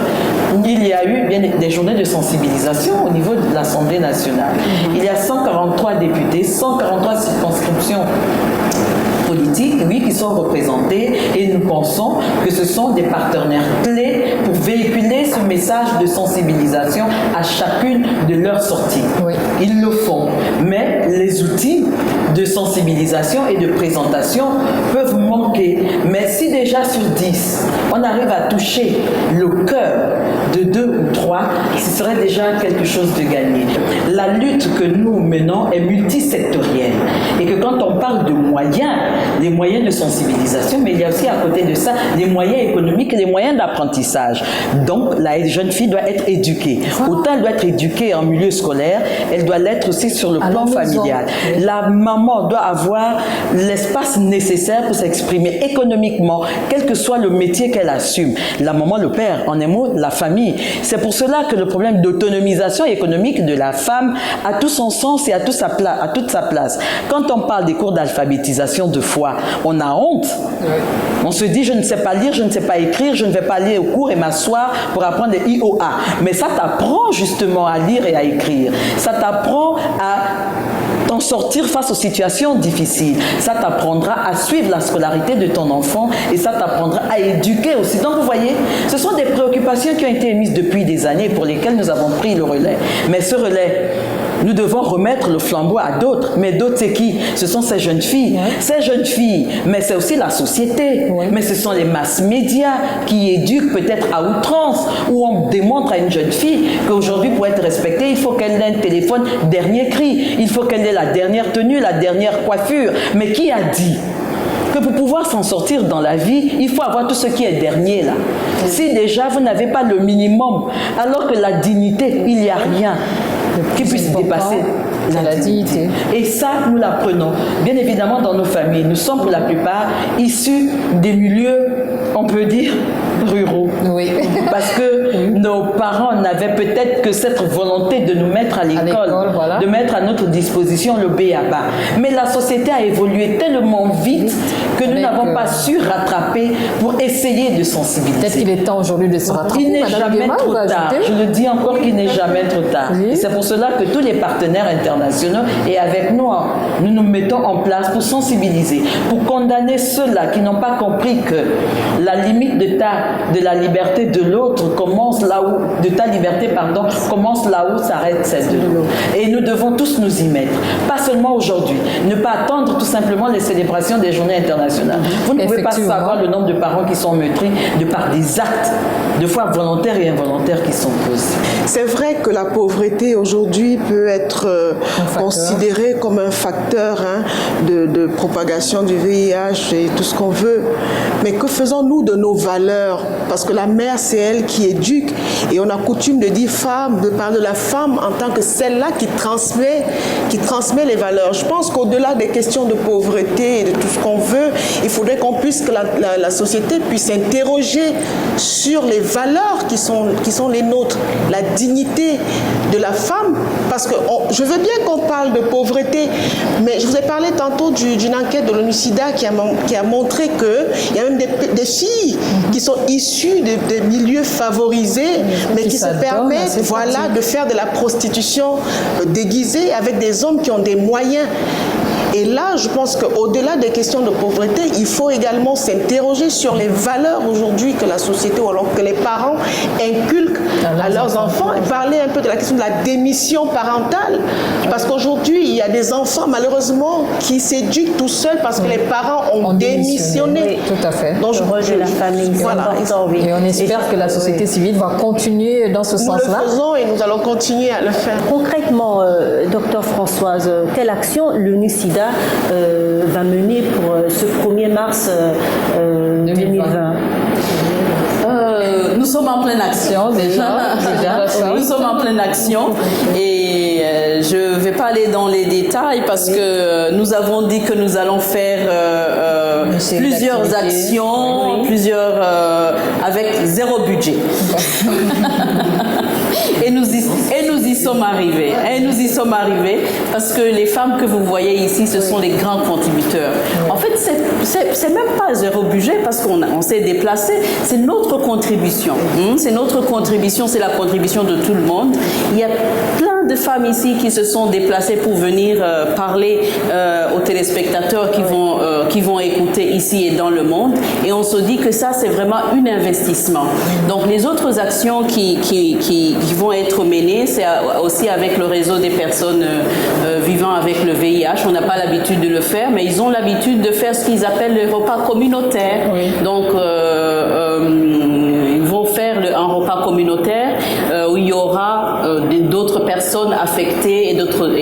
il y a eu bien des journées de sensibilisation au niveau de l'Assemblée nationale. Il y a 143 députés, 143 circonscriptions politiques, oui, qui sont représentés et nous pensons que ce sont des partenaires clés pour véhiculer ce message de sensibilisation à chacune de leurs sorties. Oui. Ils le font, mais les outils de sensibilisation et de présentation peuvent manquer. Mais si déjà sur 10, on arrive à toucher le cœur de 2 ou 3, ce serait déjà quelque chose de gagné. La lutte que nous menons est multisectorielle et que quand on parle de moyens, les moyens de sensibilisation, mais il y a aussi à côté de ça les moyens économiques et les moyens d'apprentissage. Donc la jeune fille doit être éduquée. Autant elle doit être éduquée en milieu scolaire, elle doit l'être aussi sur le plan familial. La maman doit avoir l'espace nécessaire pour s'exprimer économiquement, quel que soit le métier qu'elle assume. La maman, le père, en un mot, la famille. C'est pour cela que le problème d'autonomisation économique de la femme a tout son sens et a toute sa place. Quand on parle des cours d'alphabétisation de foi, on a honte. On se dit, je ne sais pas lire, je ne sais pas écrire, je ne vais pas aller au cours et m'asseoir pour apprendre les IOA. Mais ça t'apprend justement à lire et à écrire. Ça t'apprend à t'en sortir face aux situations difficiles. Ça t'apprendra à suivre la scolarité de ton enfant et ça t'apprendra à éduquer aussi. Donc vous voyez, ce sont des préoccupations qui ont été émises depuis des années pour lesquelles nous avons pris le relais. Mais ce relais, nous devons remettre le flambeau à d'autres. Mais d'autres, c'est qui? Ce sont ces jeunes filles. Ouais. Ces jeunes filles, mais c'est aussi la société. Ouais. Mais ce sont les masses médias qui éduquent peut-être à outrance, où on démontre à une jeune fille qu'aujourd'hui, pour être respectée, il faut qu'elle ait un téléphone dernier cri. Il faut qu'elle ait la dernière tenue, la dernière coiffure. Mais qui a dit que pour pouvoir s'en sortir dans la vie, il faut avoir tout ce qui est dernier là. Si déjà vous n'avez pas le minimum, alors que la dignité, il n'y a rien qui puisse dépasser la dignité. Et ça, nous l'apprenons. Bien évidemment, dans nos familles, nous sommes pour la plupart issus des milieux, on peut dire, ruraux. Oui. Parce que nos parents n'avaient peut-être que cette volonté de nous mettre à l'école, voilà, de mettre à notre disposition le b.a.-ba. Mais la société a évolué tellement vite que nous n'avons pas su rattraper pour essayer de sensibiliser. Peut-être qu'il est temps aujourd'hui de se rattraper. Il n'est jamais trop tard. Je le dis encore qu'il n'est jamais trop tard. Oui. Et c'est pour cela que tous les partenaires internationaux et avec nous, nous nous mettons en place pour sensibiliser, pour condamner ceux-là qui n'ont pas compris que la limite de la liberté de l'autre commence là où, de ta liberté, pardon, commence là où s'arrête celle de l'autre. Et nous devons tous nous y mettre, pas seulement aujourd'hui. Ne pas attendre tout simplement les célébrations des journées internationales. Vous ne pouvez pas savoir le nombre de parents qui sont meurtris de par des actes, de fois volontaires et involontaires qui sont posés. C'est vrai que la pauvreté aujourd'hui peut être considérée comme un facteur de propagation du VIH et tout ce qu'on veut. Mais que faisons-nous de nos valeurs? Parce que la mère, c'est elle qui éduque. Et on a coutume de dire femme, de parler de la femme en tant que celle-là qui transmet les valeurs. Je pense qu'au-delà des questions de pauvreté et de tout ce qu'on veut, il faudrait qu'on puisse, que la société puisse s'interroger sur les valeurs qui sont les nôtres, la dignité de la femme. Parce que je veux bien qu'on parle de pauvreté, mais je vous ai parlé tantôt d'une enquête de l'ONU-SIDA qui a montré qu'il y a même des filles qui sont issues de milieux favorisés, mais qui se permettent de faire de la prostitution déguisée avec des hommes qui ont des moyens. Et là, je pense qu'au-delà des questions de pauvreté, il faut également s'interroger sur les valeurs aujourd'hui que la société ou alors que les parents inculquent à leurs enfants. Et parler un peu de la question de la démission parentale. Parce qu'aujourd'hui, il y a des enfants, malheureusement, qui s'éduquent tout seuls parce que les parents ont démissionné. Oui, tout à fait. Donc, je rejoins la famille. Voilà. Et on espère que la société civile va continuer dans ce sens-là. Nous le faisons et nous allons continuer à le faire. Concrètement, docteur Françoise, quelle action l'ONU-SIDA va mener pour ce 1er mars 2020? Nous sommes en pleine action déjà. Nous sommes en pleine action et je ne vais pas aller dans les détails parce que nous avons dit que nous allons faire plusieurs actions, avec zéro budget. Et nous y sommes arrivés. Et nous y sommes arrivés parce que les femmes que vous voyez ici, ce sont les grands contributeurs. En fait, c'est même pas zéro budget parce qu'on s'est déplacé. C'est notre contribution. C'est notre contribution, c'est la contribution de tout le monde. Il y a plein de femmes ici qui se sont déplacées pour venir parler aux téléspectateurs qui vont écouter ici et dans le monde. Et on se dit que ça, c'est vraiment un investissement. Donc, les autres actions qui vont être menées, c'est aussi avec le réseau des personnes vivant avec le VIH. On n'a pas l'habitude de le faire, mais ils ont l'habitude de faire ce qu'ils appellent le repas communautaire. Donc, ils vont faire un repas communautaire où il y aura d'autres personnes affectées et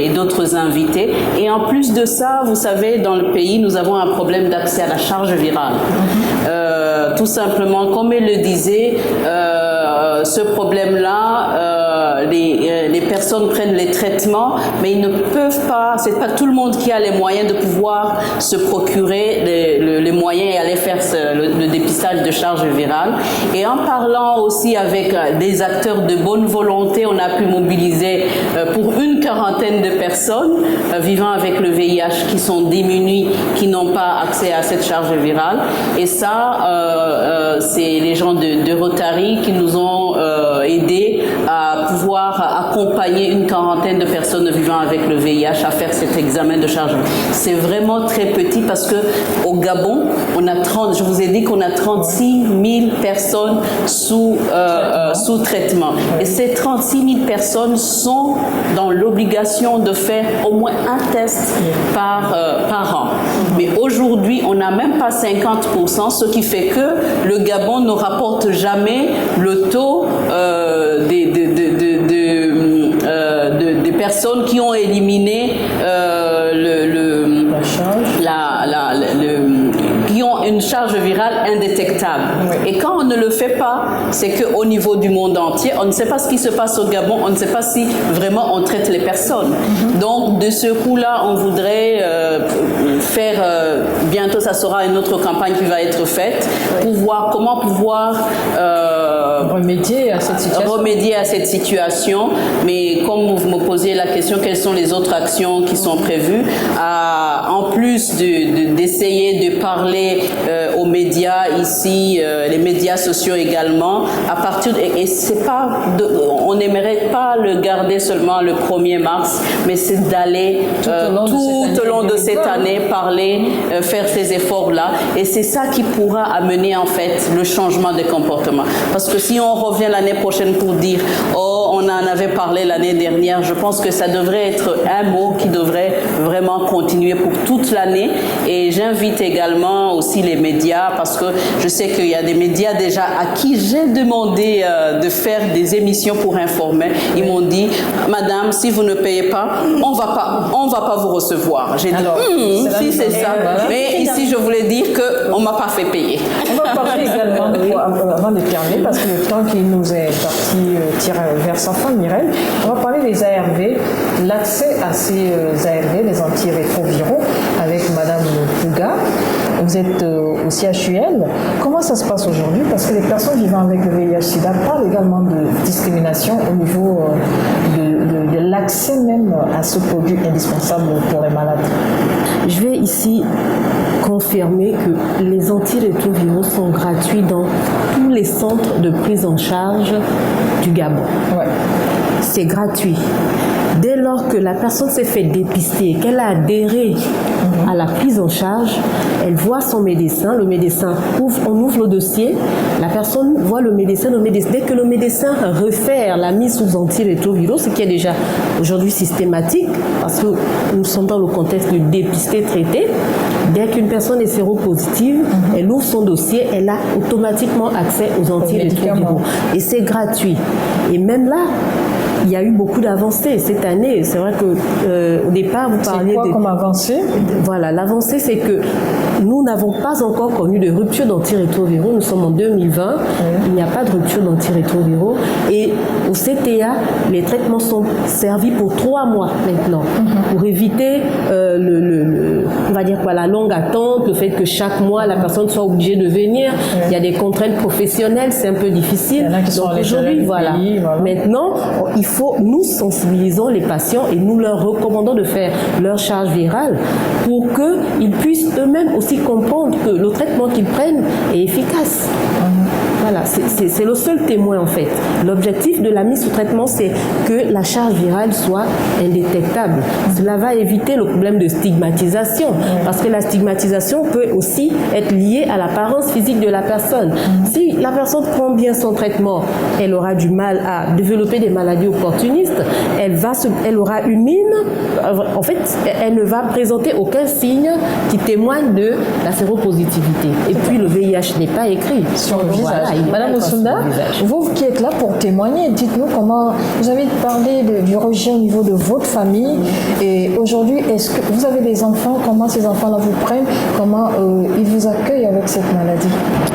d'autres invités. Et en plus de ça, vous savez, dans le pays, nous avons un problème d'accès à la charge virale. Tout simplement, comme elle le disait, ce problème-là, les personnes prennent les traitements, mais ils ne peuvent pas, c'est pas tout le monde qui a les moyens de pouvoir se procurer les moyens et aller faire le dépistage de charge virale. Et en parlant aussi avec des acteurs de bonne volonté, on a pu mobiliser pour une quarantaine de personnes vivant avec le VIH qui sont démunies, qui n'ont pas accès à cette charge virale. Et ça, c'est les gens de Rotary qui nous ont aidés à pouvoir accompagner une quarantaine de personnes vivant avec le VIH à faire cet examen de charge. C'est vraiment très petit parce que au Gabon, je vous ai dit qu'on a 36 000 personnes sous traitement. Et ces 36 000 personnes sont dans l'obligation de faire au moins un test par an. Mais aujourd'hui, on n'a même pas 50%, ce qui fait que le Gabon ne rapporte jamais le taux des personnes qui ont éliminé qui ont une charge virale indétectable. Oui. Et quand on ne le fait pas, c'est qu'au niveau du monde entier, on ne sait pas ce qui se passe au Gabon, on ne sait pas si vraiment on traite les personnes. Donc, de ce coup-là, on voudrait faire, bientôt ça sera une autre campagne qui va être faite, pour voir comment pouvoir remédier à cette situation. Mais comme vous me posez la question, quelles sont les autres actions qui sont prévues, en plus d'essayer de parler aux médias ici, les médias sociaux également, à partir et c'est pas on n'aimerait pas le garder seulement le 1er mars, mais c'est d'aller tout au long de cette année parler, faire ces efforts-là, et c'est ça qui pourra amener en fait le changement de comportement. Parce que si on revient l'année prochaine pour dire oh on en avait parlé l'année dernière, je pense que ça devrait être un mot qui devrait vraiment continuer pour toute l'année. Et j'invite également aussi les médias, parce que je sais qu'il y a des médias déjà à qui j'ai demandé de faire des émissions pour informer. Ils m'ont dit madame, si vous ne payez pas, on va pas vous recevoir. J'ai dit si c'est ça, mais ici je voulais dire qu'on m'a pas fait payer. On va parler également avant de terminer, parce que le temps qui nous est parti tire vers sa fin, Mireille. On va parler des ARV, l'accès à ces ARV, les antirétroviraux, avec Madame Pouga. Vous êtes au CHUL. Comment ça se passe aujourd'hui? Parce que les personnes vivant avec le VIH/SIDA parlent également de discrimination au niveau de l'accès même à ce produit indispensable pour les malades. Je vais ici confirmer que les antirétroviraux sont gratuits dans tous les centres de prise en charge du Gabon. Ouais. C'est gratuit. Dès lors que la personne s'est fait dépister, qu'elle a adhéré à la prise en charge, elle voit son médecin, le médecin on ouvre le dossier, la personne voit le médecin, dès que le médecin réfère la mise sous antirétroviraux, ce qui est déjà aujourd'hui systématique, parce que nous sommes dans le contexte de dépister, traiter, dès qu'une personne est séropositive, elle ouvre son dossier, elle a automatiquement accès aux antirétroviraux. Et c'est gratuit. Et même là, il y a eu beaucoup d'avancées cette année. C'est vrai qu'au départ, vous parliez... C'est quoi comme avancée? Voilà, l'avancée, c'est que nous n'avons pas encore connu de rupture d'antirétroviraux. Nous sommes en 2020. Il n'y a pas de rupture d'antirétroviraux. Et au CTA, les traitements sont servis pour 3 mois maintenant, pour éviter on va dire quoi, la longue attente, le fait que chaque mois, la personne soit obligée de venir. Il y a des contraintes professionnelles, c'est un peu difficile. Donc aujourd'hui, voilà. Maintenant, nous sensibilisons les patients et nous leur recommandons de faire leur charge virale pour qu'ils puissent eux-mêmes aussi comprendre que le traitement qu'ils prennent est efficace. Voilà, c'est le seul témoin en fait. L'objectif de la mise sous traitement, c'est que la charge virale soit indétectable. Cela va éviter le problème de stigmatisation, parce que la stigmatisation peut aussi être liée à l'apparence physique de la personne. Si la personne prend bien son traitement, elle aura du mal à développer des maladies opportunistes, elle aura une mine, en fait, elle ne va présenter aucun signe qui témoigne de la séropositivité. Et puis le VIH n'est pas écrit sur le visage. Madame Osunda, vous qui êtes là pour témoigner, dites-nous comment vous avez parlé du rejet au niveau de votre famille, et aujourd'hui, est-ce que vous avez des enfants? Comment ces enfants-là vous prennent? Comment ils vous accueillent avec cette maladie?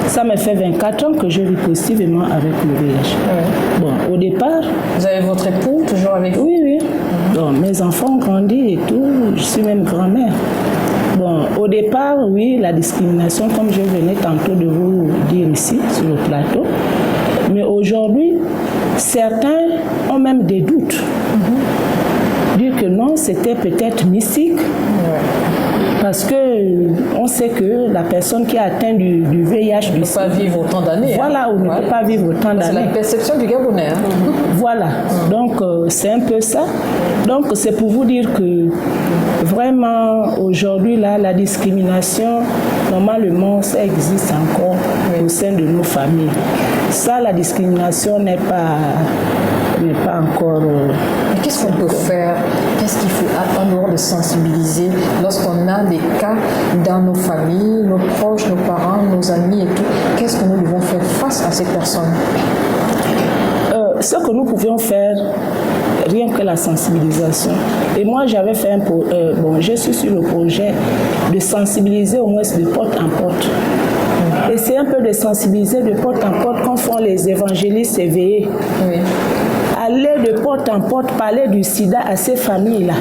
Ça me fait 24 ans que je vis positivement avec le VIH. Bon, au départ... Vous avez votre époux toujours avec vous? Oui. Bon, mes enfants ont grandi et tout, je suis même grand-mère. Bon, au départ, oui, la discrimination, comme je venais tantôt de vous dire ici, sur le plateau. Mais aujourd'hui, certains ont même des doutes. Dire que non, c'était peut-être mystique. Parce qu'on sait que la personne qui a atteint du VIH... ne peut pas vivre autant d'années. Voilà, on ne peut pas vivre autant d'années. C'est la perception du Gabonais. Voilà, donc c'est un peu ça. Donc c'est pour vous dire que vraiment aujourd'hui, là, la discrimination, normalement, ça existe encore au sein de nos familles. Ça, la discrimination n'est pas encore... Mais qu'est-ce qu'on peut faire? Qu'est-ce qu'il faut, en dehors de sensibiliser, lorsqu'on a des cas dans nos familles, nos proches, nos parents, nos amis et tout? Qu'est-ce que nous devons faire face à ces personnes? Ce que nous pouvions faire, rien que la sensibilisation. Et moi, j'avais fait je suis sur le projet de sensibiliser au moins de porte en porte. Et c'est un peu de sensibiliser de porte en porte qu'en font les évangélistes éveillés. Aller de porte en porte, parler du sida à ces familles-là.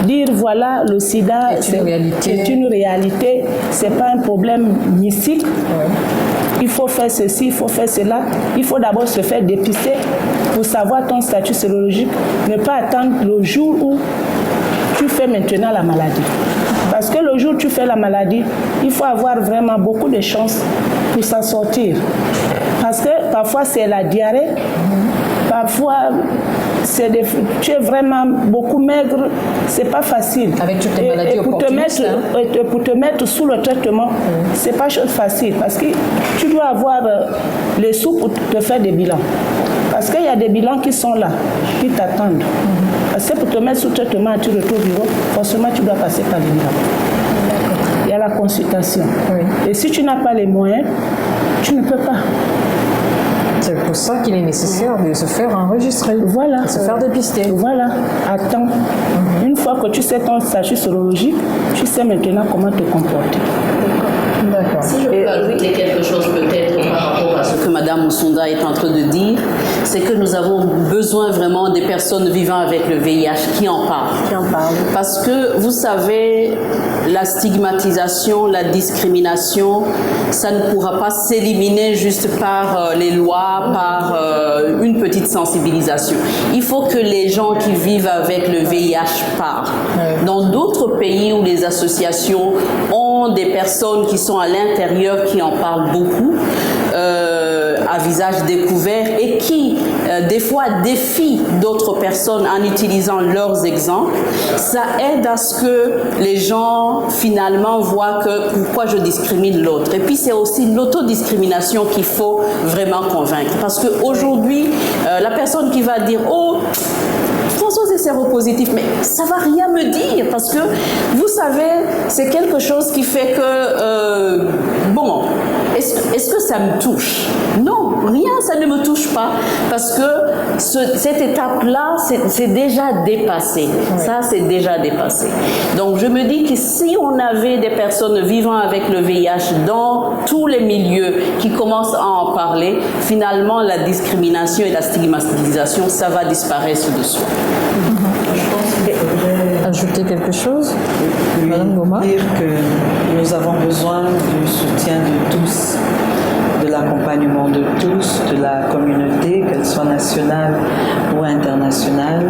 Dire voilà, le sida est une réalité, c'est pas un problème mystique. Il faut faire ceci, il faut faire cela. Il faut d'abord se faire dépister pour savoir ton statut sérologique. Ne pas attendre le jour où tu fais maintenant la maladie. Parce que le jour où tu fais la maladie, il faut avoir vraiment beaucoup de chance pour s'en sortir. Parce que parfois c'est la diarrhée, parfois tu es vraiment beaucoup maigre, c'est pas facile. Avec toutes les maladies opportunistes. Pour te mettre sous le traitement, c'est pas chose facile. Parce que tu dois avoir les sous pour te faire des bilans. Parce qu'il y a des bilans qui sont là, qui t'attendent. Parce que pour te mettre sous traitement, tu retournes au bureau, forcément tu dois passer par les bilans. Il y a la consultation. Oui. Et si tu n'as pas les moyens, tu ne peux pas. C'est pour ça qu'il est nécessaire de se faire enregistrer, voilà, de se faire dépister. Voilà, attends. Une fois que tu sais ton statut sérologique, tu sais maintenant comment te comporter. D'accord. Si je peux ajouter quelque chose peut-être par rapport à ce que Mme Moussonda est en train de dire, c'est que nous avons besoin vraiment des personnes vivant avec le VIH qui en parlent. Parce que vous savez, la stigmatisation, la discrimination, ça ne pourra pas s'éliminer juste par les lois, par une petite sensibilisation. Il faut que les gens qui vivent avec le VIH parlent. Dans d'autres pays où les associations ont des personnes qui sont à l'intérieur qui en parlent beaucoup, à visage découvert et qui, des fois, défient d'autres personnes en utilisant leurs exemples, ça aide à ce que les gens, finalement, voient que pourquoi je discrimine l'autre. Et puis, c'est aussi l'autodiscrimination qu'il faut vraiment convaincre. Parce qu'aujourd'hui, la personne qui va dire « Oh, François est séropositif », mais ça ne va rien me dire parce que, vous savez, c'est quelque chose qui fait que, bon, est-ce que ça me touche? Non, rien, ça ne me touche pas parce que cette étape-là, c'est déjà dépassé. Oui. Ça, c'est déjà dépassé. Donc, je me dis que si on avait des personnes vivant avec le VIH dans tous les milieux qui commencent à en parler, finalement, la discrimination et la stigmatisation, ça va disparaître de soi. Je pense qu'il faudrait ajouter quelque chose, Madame Goma. Dire que nous avons besoin du soutien de tous, de l'accompagnement de tous, de la communauté, qu'elle soit nationale ou internationale,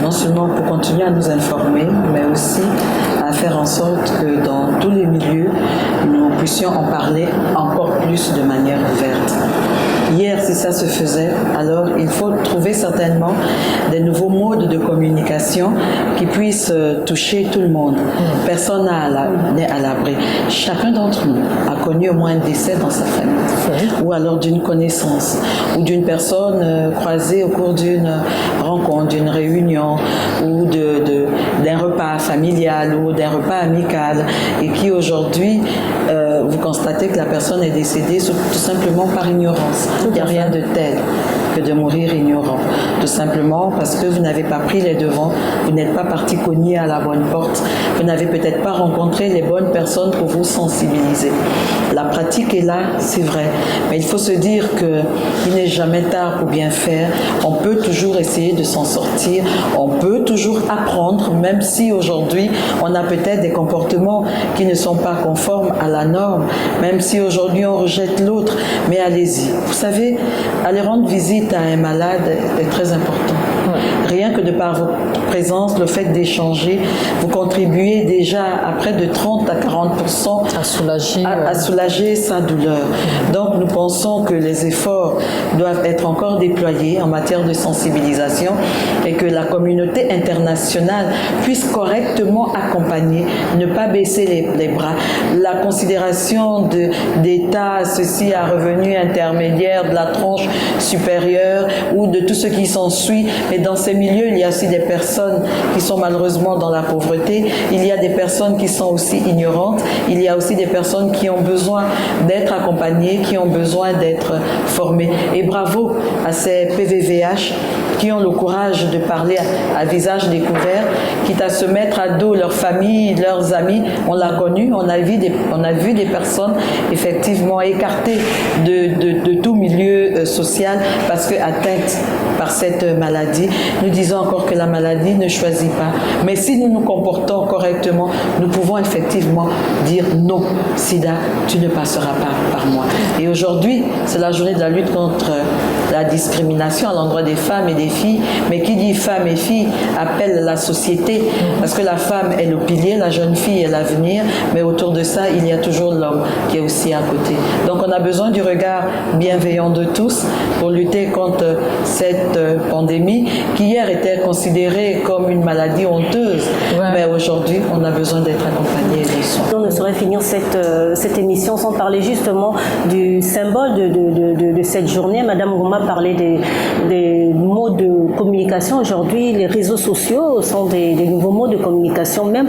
non seulement pour continuer à nous informer, mais aussi à faire en sorte que dans tous les milieux, nous puissions en parler encore plus de manière ouverte. Hier, si ça se faisait, alors il faut trouver certainement des nouveaux modes de communication qui puissent toucher tout le monde. Personne n'est à l'abri. Chacun d'entre nous a connu au moins un décès dans sa famille, ou alors d'une connaissance, ou d'une personne croisée au cours d'une rencontre, d'une réunion, ou d'un repas familial, ou d'un repas amical, et qui aujourd'hui, vous constatez que la personne est décédée tout simplement par ignorance. Il n'y a rien de tel que de mourir ignorant. Tout simplement parce que vous n'avez pas pris les devants, vous n'êtes pas parti cogner à la bonne porte, vous n'avez peut-être pas rencontré les bonnes personnes pour vous sensibiliser. La pratique est là, c'est vrai, mais il faut se dire qu'il n'est jamais tard pour bien faire. On peut toujours essayer de s'en sortir, on peut toujours apprendre, même si aujourd'hui on a peut-être des comportements qui ne sont pas conformes à la norme, même si aujourd'hui on rejette l'autre, mais allez-y. Vous savez, aller rendre visite à un malade est très important. Rien que de par votre présence, le fait d'échanger, vous contribuez déjà à près de 30 à 40% à soulager sa douleur. Donc nous pensons que les efforts doivent être encore déployés en matière de sensibilisation et que la communauté internationale puisse correctement accompagner, ne pas baisser les bras. La considération d'État, ceci à revenu intermédiaire, de la tranche supérieure ou de tout ce qui s'ensuit, mais dans ces milieux, il y a aussi des personnes qui sont malheureusement dans la pauvreté, il y a des personnes qui sont aussi ignorantes, il y a aussi des personnes qui ont besoin d'être accompagnées, qui ont besoin d'être formées. Et bravo à ces PVVH qui ont le courage de parler à visage découvert, quitte à se mettre à dos leur famille, leurs amis. On l'a connu, on a vu des personnes effectivement écartées de tout milieu social parce que atteintes par cette maladie. Nous disons encore que la maladie ne choisit pas. Mais si nous nous comportons correctement, nous pouvons effectivement dire non, Sida, tu ne passeras pas par moi. Et aujourd'hui, c'est la journée de la lutte contre la discrimination à l'endroit des femmes et des filles. Mais qui dit femmes et filles appelle la société, parce que la femme est le pilier, la jeune fille est l'avenir, mais autour de ça, il y a toujours l'homme qui est aussi à côté. Donc on a besoin du regard bienveillant de tous pour lutter contre cette pandémie qui hier était considérée comme une maladie honteuse. Mais aujourd'hui, on a besoin d'être accompagné de soins. On ne saurait finir cette émission sans parler justement du symbole de cette journée. Madame Gouma parlait des mots de communication. Aujourd'hui, les réseaux sociaux sont des nouveaux mots de communication, même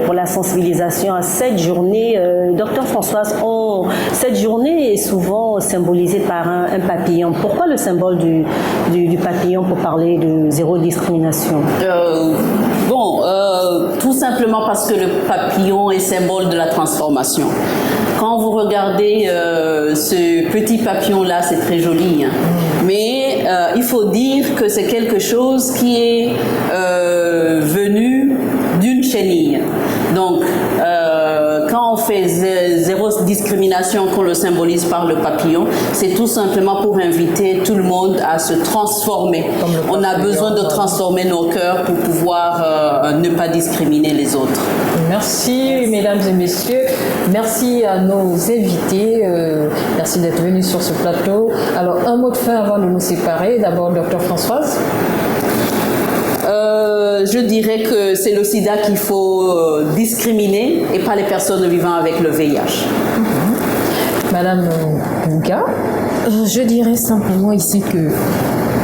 pour la sensibilisation à cette journée. Docteur Françoise, cette journée est souvent symbolisée par un papillon. Pourquoi le symbole du papillon pour parler de zéro discrimination? Tout simplement parce que le papillon est symbole de la transformation. Quand vous regardez ce petit papillon-là, c'est très joli, hein. Mais il faut dire que c'est quelque chose qui est venu d'une chenille. Donc, quand on fait zéro discrimination, qu'on le symbolise par le papillon, c'est tout simplement pour inviter tout le monde à se transformer. On a besoin de transformer nos cœurs pour pouvoir ne pas discriminer les autres. Merci, mesdames et messieurs. Merci à nos invités. Merci d'être venus sur ce plateau. Alors, un mot de fin avant de nous séparer. D'abord, Docteur Françoise. Je dirais que c'est le sida qu'il faut discriminer et pas les personnes vivant avec le VIH. Madame Nga. Je dirais simplement ici que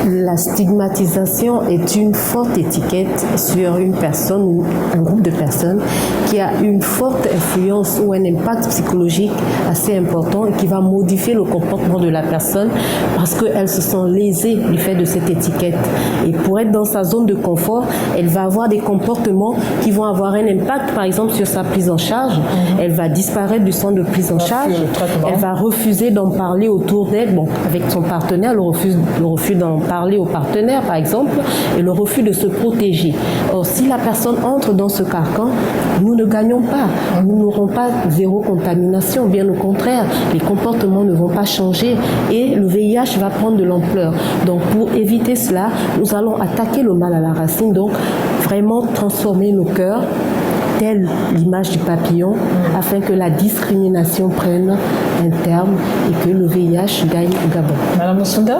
la stigmatisation est une forte étiquette sur une personne ou un groupe de personnes qui a une forte influence ou un impact psychologique assez important et qui va modifier le comportement de la personne parce qu'elle se sent lésée du fait de cette étiquette. Et pour être dans sa zone de confort, elle va avoir des comportements qui vont avoir un impact, par exemple, sur sa prise en charge. Elle va disparaître du centre de prise en charge. Elle va refuser d'en parler autour d'elle, avec son partenaire, le refus d'en parler au partenaire, par exemple, et le refus de se protéger. Or, si la personne entre dans ce carcan, nous ne gagnons pas. Nous n'aurons pas zéro contamination. Bien au contraire, les comportements ne vont pas changer et le VIH va prendre de l'ampleur. Donc, pour éviter cela, nous allons attaquer le mal à la racine. Donc, vraiment transformer nos cœurs, telle l'image du papillon, afin que la discrimination prenne un terme et que le VIH gagne au Gabon. Madame Osunda?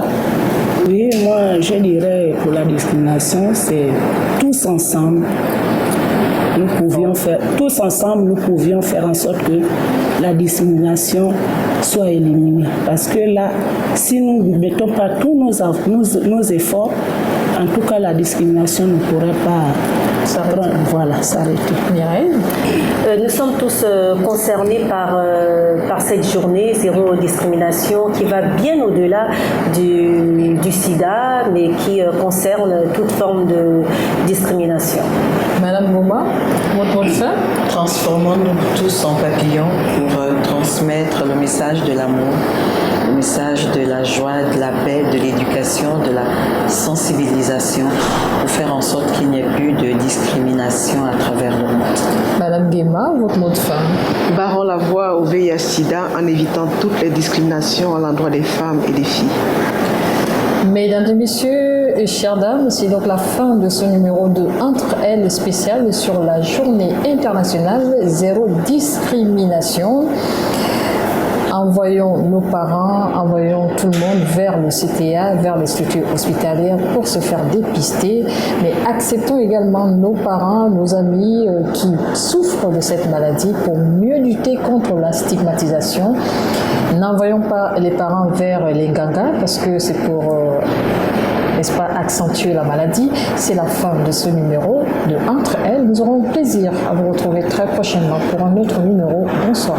Oui, moi je dirais pour la discrimination, c'est tous ensemble. Nous pouvions faire en sorte que la discrimination soit éliminée. Parce que là, si nous ne mettons pas tous nos efforts, en tout cas la discrimination ne pourrait pas s'arrêter. Mireille? Nous sommes tous concernés par cette journée zéro discrimination qui va bien au-delà du sida, mais qui concerne toute forme de discrimination. Madame Gouma, votre mot de fin? Transformons-nous tous en papillons pour transmettre le message de l'amour, le message de la joie, de la paix, de l'éducation, de la sensibilisation, pour faire en sorte qu'il n'y ait plus de discrimination à travers le monde. Madame Guéma, votre mot de fin? Barrons la voie au VIH-Sida en évitant toutes les discriminations à l'endroit des femmes et des filles. Mesdames et messieurs, et chères dames, c'est donc la fin de ce numéro de Entre elles spécial sur la journée internationale zéro discrimination. Envoyons nos parents, envoyons tout le monde vers le CTA, vers les structures hospitalières pour se faire dépister, mais acceptons également nos parents, nos amis qui souffrent de cette maladie pour mieux lutter contre la stigmatisation. N'envoyons pas les parents vers les gangas parce que c'est pour n'est-ce pas, accentuer la maladie. C'est la fin de ce numéro de Entre elles. Nous aurons plaisir à vous retrouver très prochainement pour un autre numéro. Bonsoir.